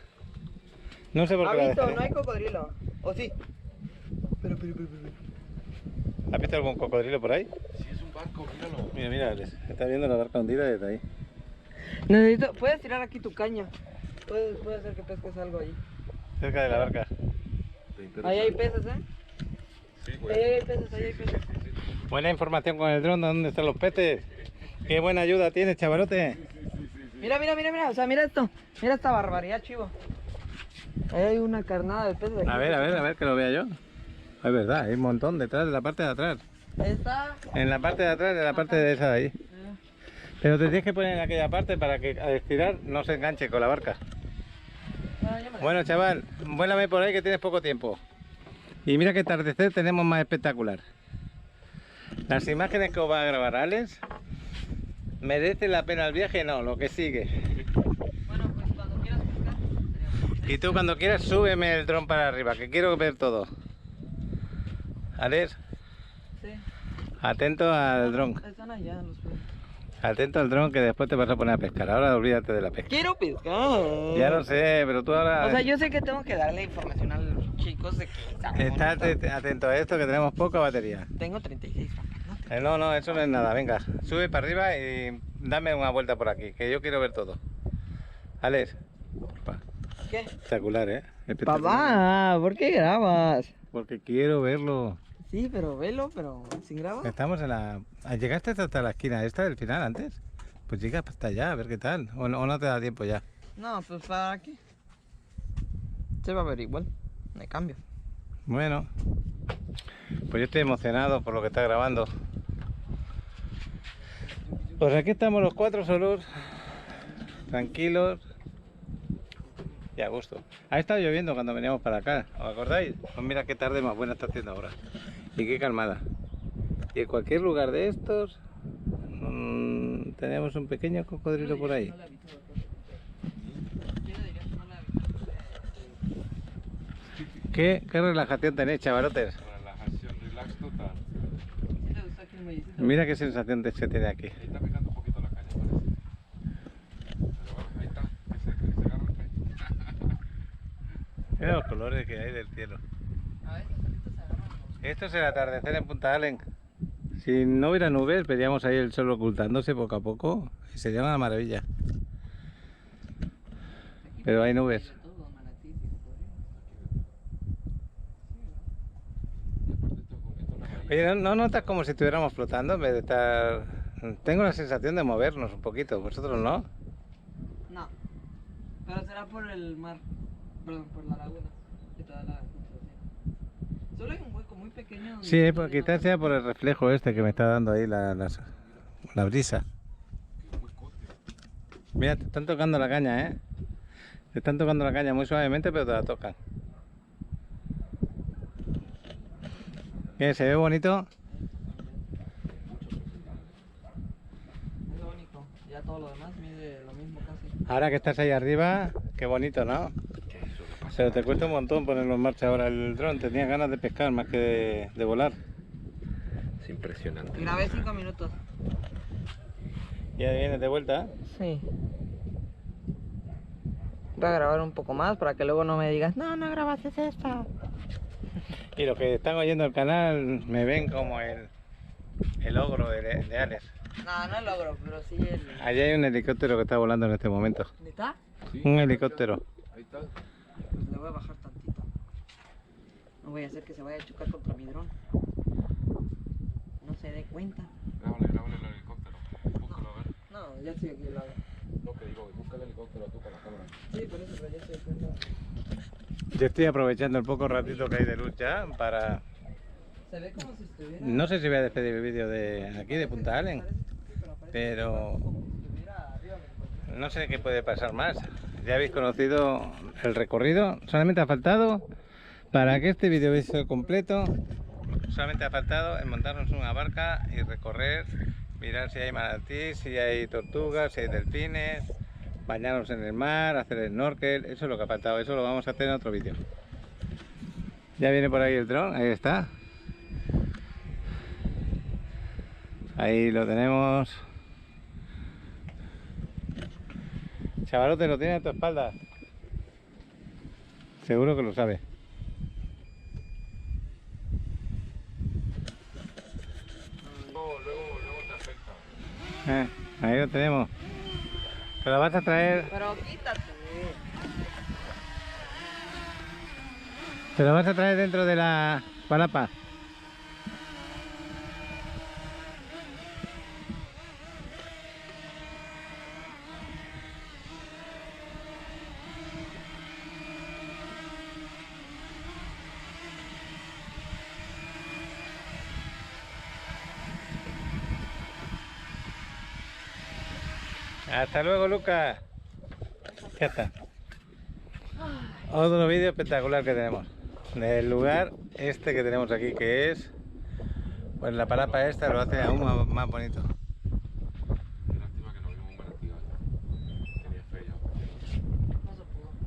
No sé por ¿Ha qué la visto? dejaré. No hay cocodrilo. ¿O sí? Pero. ¿Has visto algún cocodrilo por ahí? Si es un barco, míralo. Mira, mira, Alex. Está viendo la barca hundida desde ahí. Necesito. Puedes tirar aquí tu caña. Puede ser que pesques algo ahí. Cerca de la barca. ¿Te interesa? Ahí hay peces, ¿eh? Sí, Ahí güey. hay peces, ahí hay peces. Buena información con el dron. ¿Dónde están los peces? Qué buena ayuda tienes, chavalote. Mira. O sea, mira esto. Mira esta barbaridad, chivo. Ahí hay una carnada de peces. Aquí. A ver, que lo vea yo. Es verdad, hay un montón detrás de la parte de atrás. Está. En la parte de atrás de la parte de esa de ahí. Pero te tienes que poner en aquella parte para que al estirar no se enganche con la barca. Bueno, chaval, vuélame por ahí que tienes poco tiempo. Y mira qué atardecer tenemos más espectacular. Las imágenes que os va a grabar Alex, ¿merece la pena el viaje? No, lo que sigue. Bueno, pues cuando quieras pescar. Y tú cuando quieras súbeme el dron para arriba, que quiero ver todo. Alex, Sí. atento al dron. Están allá los peces. Atento al dron que después te vas a poner a pescar. Ahora olvídate de la pesca. Quiero pescar. Ya lo sé, pero tú ahora... O sea, yo sé que tengo que darle información a los chicos de que Estate atento a esto que tenemos poca batería. Tengo 36 papás, No, eso no es nada. Venga, sube para arriba y dame una vuelta por aquí, que yo quiero ver todo. Alex, porfa. ¿Qué? Espectacular, ¿eh? Espectacular. Papá, ¿por qué grabas? Porque quiero verlo. Sí, pero velo, pero sin grabar. Estamos en la... ¿Llegaste hasta la esquina esta del final antes? Pues llega hasta allá, a ver qué tal. O no te da tiempo ya. No, pues para aquí. Se va a ver igual. Me cambio. Bueno, pues yo estoy emocionado por lo que está grabando. Pues aquí estamos los cuatro solos, tranquilos y a gusto. Ha estado lloviendo cuando veníamos para acá, ¿os acordáis? Pues mira qué tarde más buena está haciendo ahora. Y qué calmada. Y en cualquier lugar de estos tenemos un pequeño cocodrilo por ahí. ¿Qué relajación tenéis, chavalotes? Relajación, relax total. Mira qué sensación se tiene aquí. Ahí está picando un poquito la caña, parece. Pero bueno, ahí está. Que se agarra el pez. Mira los colores que hay del cielo. Esto es el atardecer en Punta Allen. Si no hubiera nubes, veríamos ahí el sol ocultándose poco a poco y sería una maravilla. Pero hay nubes. Oye, ¿no notas como si estuviéramos flotando en vez de estar...? Tengo la sensación de movernos un poquito, vosotros no. No. Pero será por el mar. Perdón, por la laguna. Que te da la sensación. Solo hay un hueco muy pequeño. Donde Sí, no pues tiene quizás agua. sea por el reflejo este que me está dando ahí la brisa. Mira, te están tocando la caña, ¿eh? Te están tocando la caña muy suavemente, pero te la tocan. ¿Qué? ¿Se ve bonito? Es lo único. Ya todo lo demás mide lo mismo casi. Ahora que estás ahí arriba, qué bonito, ¿no? Pero te cuesta un montón ponerlo en marcha ahora el dron. Tenía ganas de pescar más que de volar. Es impresionante. Grabé 5 minutos. Ya vienes de vuelta. Sí. Voy a grabar un poco más para que luego no me digas, no, no grabaste esta. Y los que están oyendo el canal me ven como el ogro de Alex. No, no logro, pero sí el... Allí hay un helicóptero que está volando en este momento. ¿Dónde está? Sí, Un helicóptero. ahí está. Pues le voy a bajar tantito. No voy a hacer que se vaya a chocar contra mi dron. No se dé cuenta. Grábale el helicóptero. Búscalo a ver. No, ya estoy aquí al lado. No, que digo, busca el helicóptero tú con la cámara. Sí, por eso, pero ya estoy cuenta. Yo estoy aprovechando el poco ratito que hay de luz ya para... Se ve como si estuviera... No sé si voy a despedir el vídeo de aquí, de Punta Allen, pero como si estuviera arriba. no sé qué puede pasar más. Ya habéis conocido el recorrido, solamente ha faltado, para que este vídeo hubiese completo, solamente ha faltado en montarnos una barca y recorrer, mirar si hay manatís, si hay tortugas, si hay delfines, bañarnos en el mar, hacer snorkel, eso es lo que ha faltado, eso lo vamos a hacer en otro vídeo. Ya viene por ahí el dron, ahí está. Ahí lo tenemos. Chavalote, lo tiene a tu espalda. Seguro que lo sabe. Luego te afecta. Ahí lo tenemos. ¿Te lo vas a traer? Pero quítate. ¿Te lo vas a traer dentro de la palapa? Hasta luego, Lucas. Ya está. Otro vídeo espectacular que tenemos del lugar este que tenemos aquí, que es, pues la palapa esta lo hace aún más bonito. Lástima que no vimos un manatí hoy. Tenía fe ya.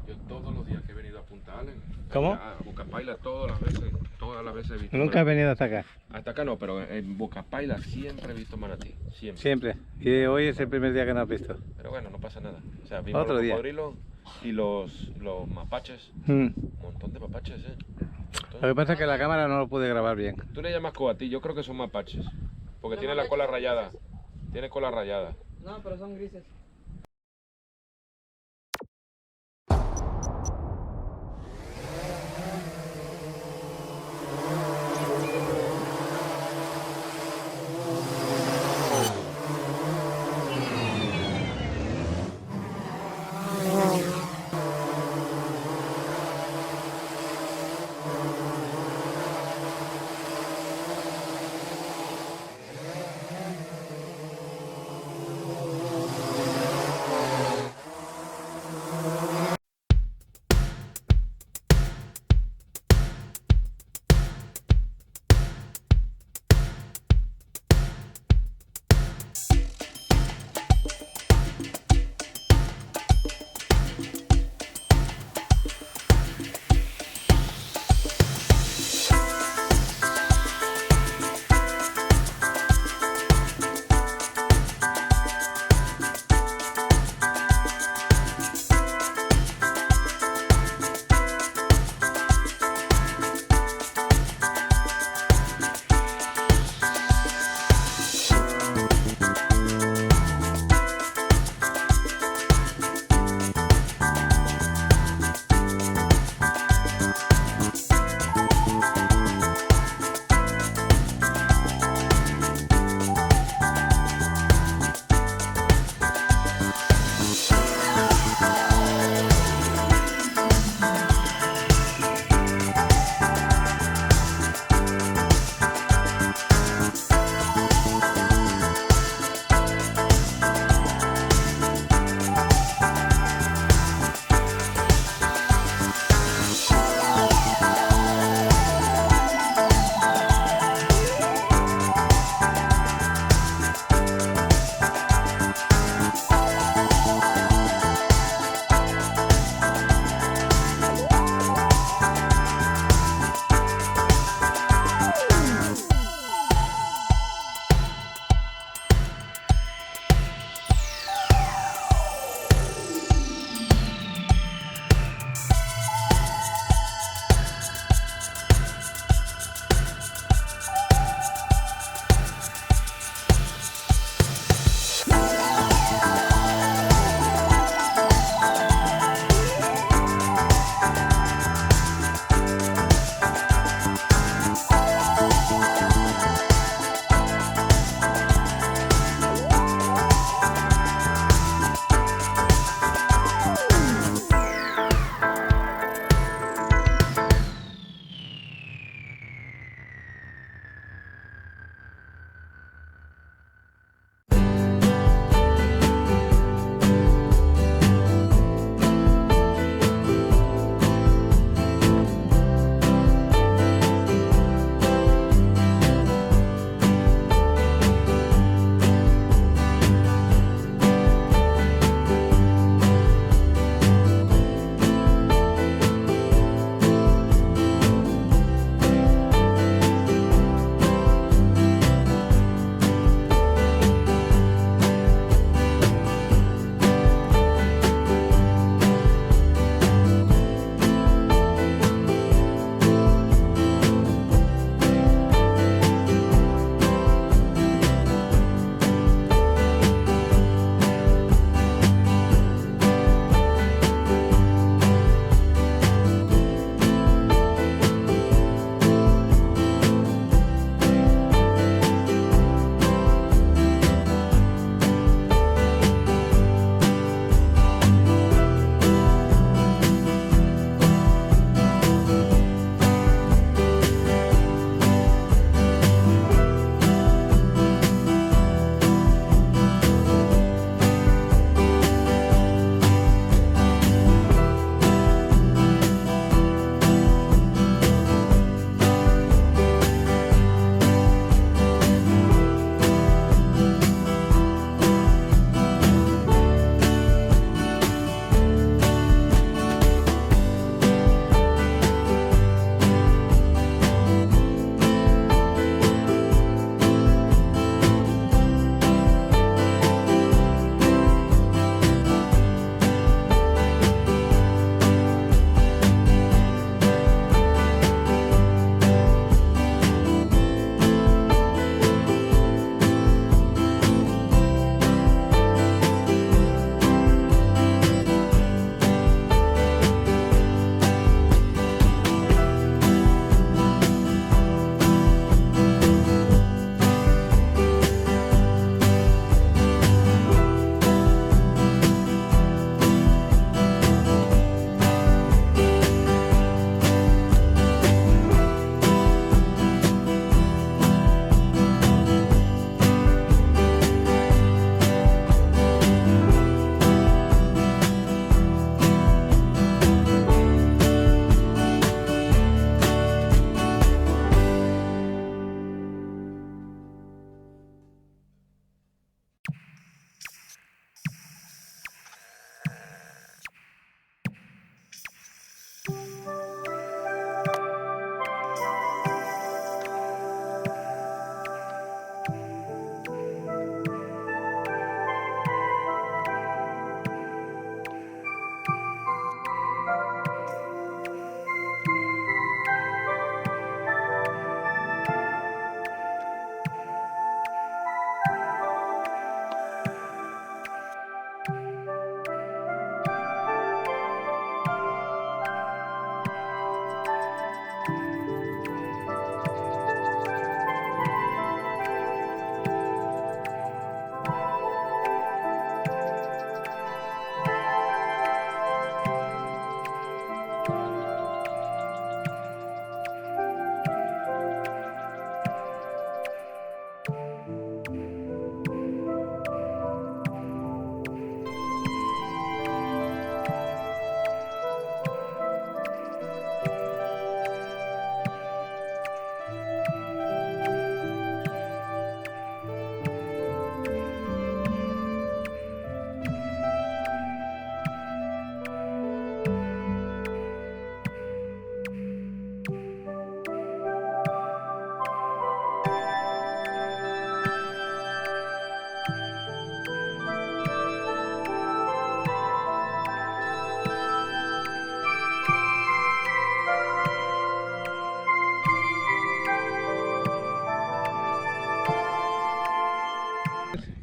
Yo todos los días que he venido a Punta Allen, ¿Cómo? a Bocapaila todas las veces he visto Nunca he manatí. venido hasta acá, Hasta acá no, pero en Bocapaila siempre he visto manatí, siempre. siempre. Y hoy es el primer día que no has visto. Pero bueno, no pasa nada. O sea, vimos Otro los día. cocodrilos y los mapaches. Mm. Un montón de mapaches, Lo que pasa es que la cámara no lo pude grabar bien. Tú le llamas coatí, yo creo que son mapaches. Porque Los tiene la mapaches cola son rayada. grises. Tiene cola rayada. No, pero son grises.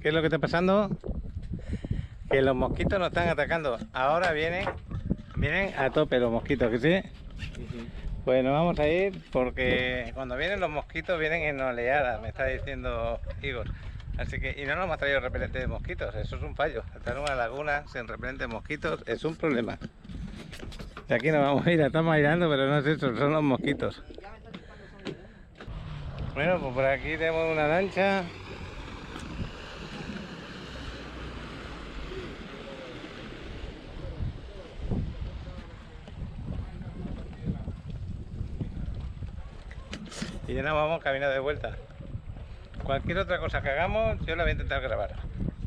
¿Qué es lo que está pasando? Que los mosquitos nos están atacando. Ahora vienen a tope los mosquitos, ¿que sí? Pues nos vamos a ir porque cuando vienen los mosquitos vienen en oleadas, me está diciendo Igor. Así que, y no nos hemos traído repelente de mosquitos, eso es un fallo. Estar en una laguna sin repelente de mosquitos es un problema. De aquí nos vamos a ir, estamos bailando, pero no es eso, son los mosquitos. Bueno, pues por aquí tenemos una lancha. Y ya nos vamos camino de vuelta. Cualquier otra cosa que hagamos, yo la voy a intentar grabar.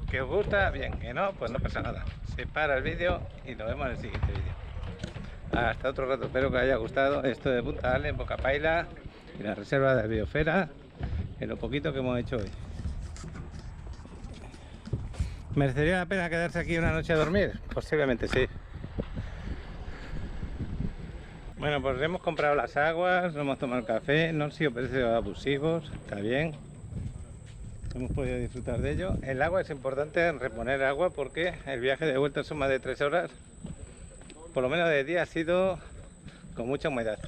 Que os gusta, bien, que no, pues no pasa nada. Se para el vídeo y nos vemos en el siguiente vídeo. Hasta otro rato, espero que os haya gustado esto de Punta Ale, en Boca Paila y la reserva de biosfera, en lo poquito que hemos hecho hoy. ¿Merecería la pena quedarse aquí una noche a dormir? Posiblemente sí. Bueno, pues hemos comprado las aguas, no hemos tomado el café, no han sido precios abusivos, está bien. Hemos podido disfrutar de ello. El agua es importante reponer agua porque el viaje de vuelta son más de 3 horas. Por lo menos de día ha sido con mucha humedad.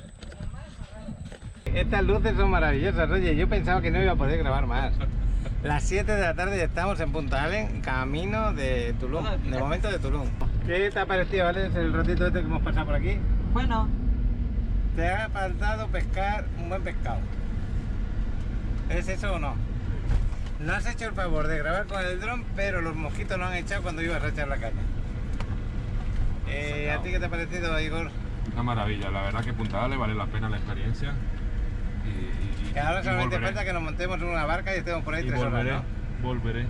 Estas luces son maravillosas, oye, yo pensaba que no iba a poder grabar más. Las 7 de la tarde ya estamos en Punta Ale, camino de Tulum, de momento de Tulum. ¿Qué te ha parecido, Alex, el ratito este que hemos pasado por aquí? Bueno, Te ha faltado pescar un buen pescado. ¿Es eso o no? No has hecho el favor de grabar con el dron, pero los mosquitos lo han echado cuando ibas a echar la caña. ¿A ti qué te ha parecido, Igor? Una maravilla, la verdad que Punta Ale vale la pena la experiencia. Que ahora solamente falta que nos montemos en una barca y estemos por ahí 3 horas, ¿no? Volveré.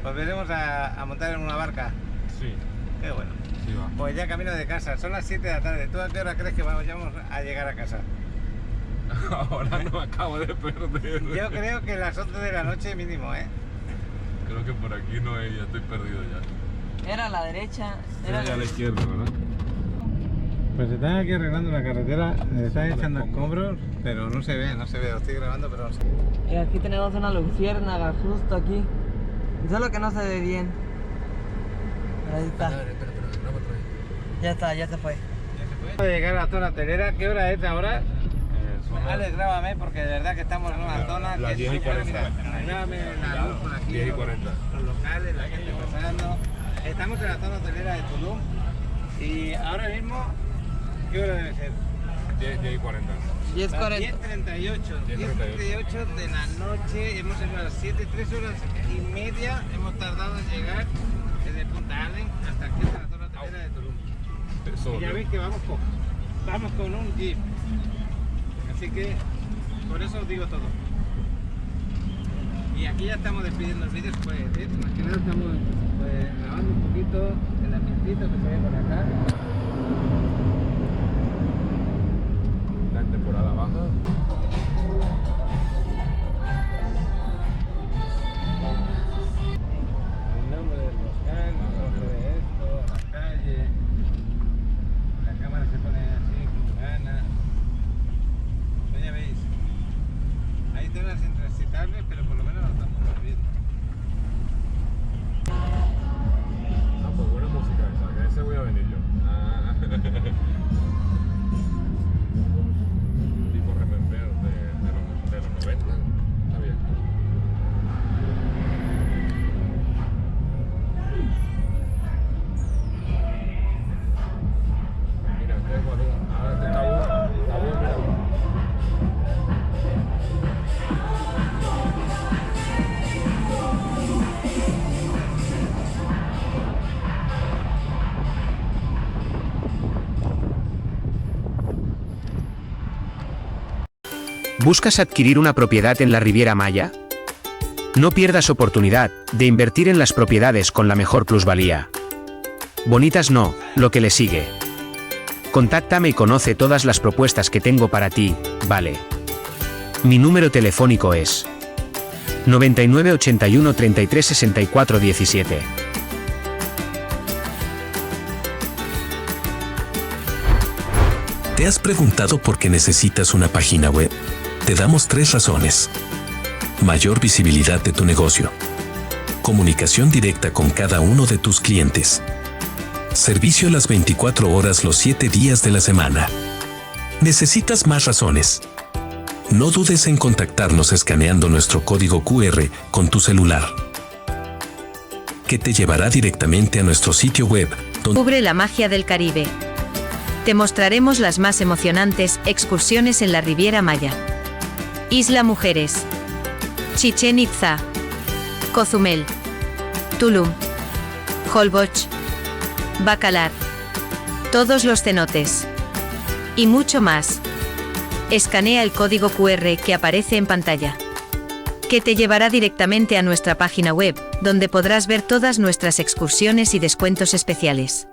Volveremos a montar en una barca. Sí, Qué bueno. sí va. Pues ya camino de casa, son las 7 de la tarde. ¿Tú a qué hora crees que vayamos a llegar a casa? Ahora no acabo de perder. Yo creo que las 11 de la noche mínimo, ¿eh? Creo que por aquí no es, ya estoy perdido ya. era a la derecha. Era Era a la izquierda, ¿verdad? Pues están aquí arreglando la carretera, le están echando escombros, pero no se ve, lo estoy grabando, pero no se ve. Y aquí tenemos una luciérnaga justo aquí. Solo que no se ve bien. Ahí está. Ya se fue. Para llegar a la zona hotelera, ¿qué hora es ahora? Son las- Alex, grábame porque de verdad que estamos en una zona las que 10 y es súper, 40. mira, grábame la luz por aquí, 10 y 40. los locales, la gente pasando. Estamos en la zona hotelera de Tulum y ahora mismo, ¿qué hora debe ser? 10 y 40. 10:40. 10:38 de la noche, hemos llegado a las 7, 3 horas y media hemos tardado en llegar desde Punta Ale hasta aquí, hasta la zona hotelera de Tulum. Y ya veis que vamos con un jeep, así que por eso os digo todo. Y aquí ya estamos despidiendo el vídeo, pues más que nada estamos pues, grabando un poquito el ambientito que se ve por acá. Está en temporada baja. El nombre del local, el nombre de esto, la calle. La cámara se pone así con ganas. Pues ya veis, hay zonas intransitables, pero por lo menos lo estamos moviendo. Ah, pues buena música esa, que a ese voy a venir yo. Ah. Tipo remembeo de los 90. Está bien. Mira, este es Guadú. Ahora este está bueno, mira. ¿Buscas adquirir una propiedad en la Riviera Maya? No pierdas oportunidad de invertir en las propiedades con la mejor plusvalía. Bonitas no, lo que le sigue. Contáctame y conoce todas las propuestas que tengo para ti, vale. Mi número telefónico es 99 81 33 64 17. ¿Te has preguntado por qué necesitas una página web? Te damos 3 razones. Mayor visibilidad de tu negocio. comunicación directa con cada uno de tus clientes. Servicio las 24 horas los 7 días de la semana. ¿Necesitas más razones? No dudes en contactarnos escaneando nuestro código QR con tu celular, que te llevará directamente a nuestro sitio web, donde Cubre la magia del Caribe. Te mostraremos las más emocionantes excursiones en la Riviera Maya. Isla Mujeres, Chichén Itzá, Cozumel, Tulum, Holbox, Bacalar, todos los cenotes y mucho más. Escanea el código QR que aparece en pantalla, que te llevará directamente a nuestra página web, donde podrás ver todas nuestras excursiones y descuentos especiales.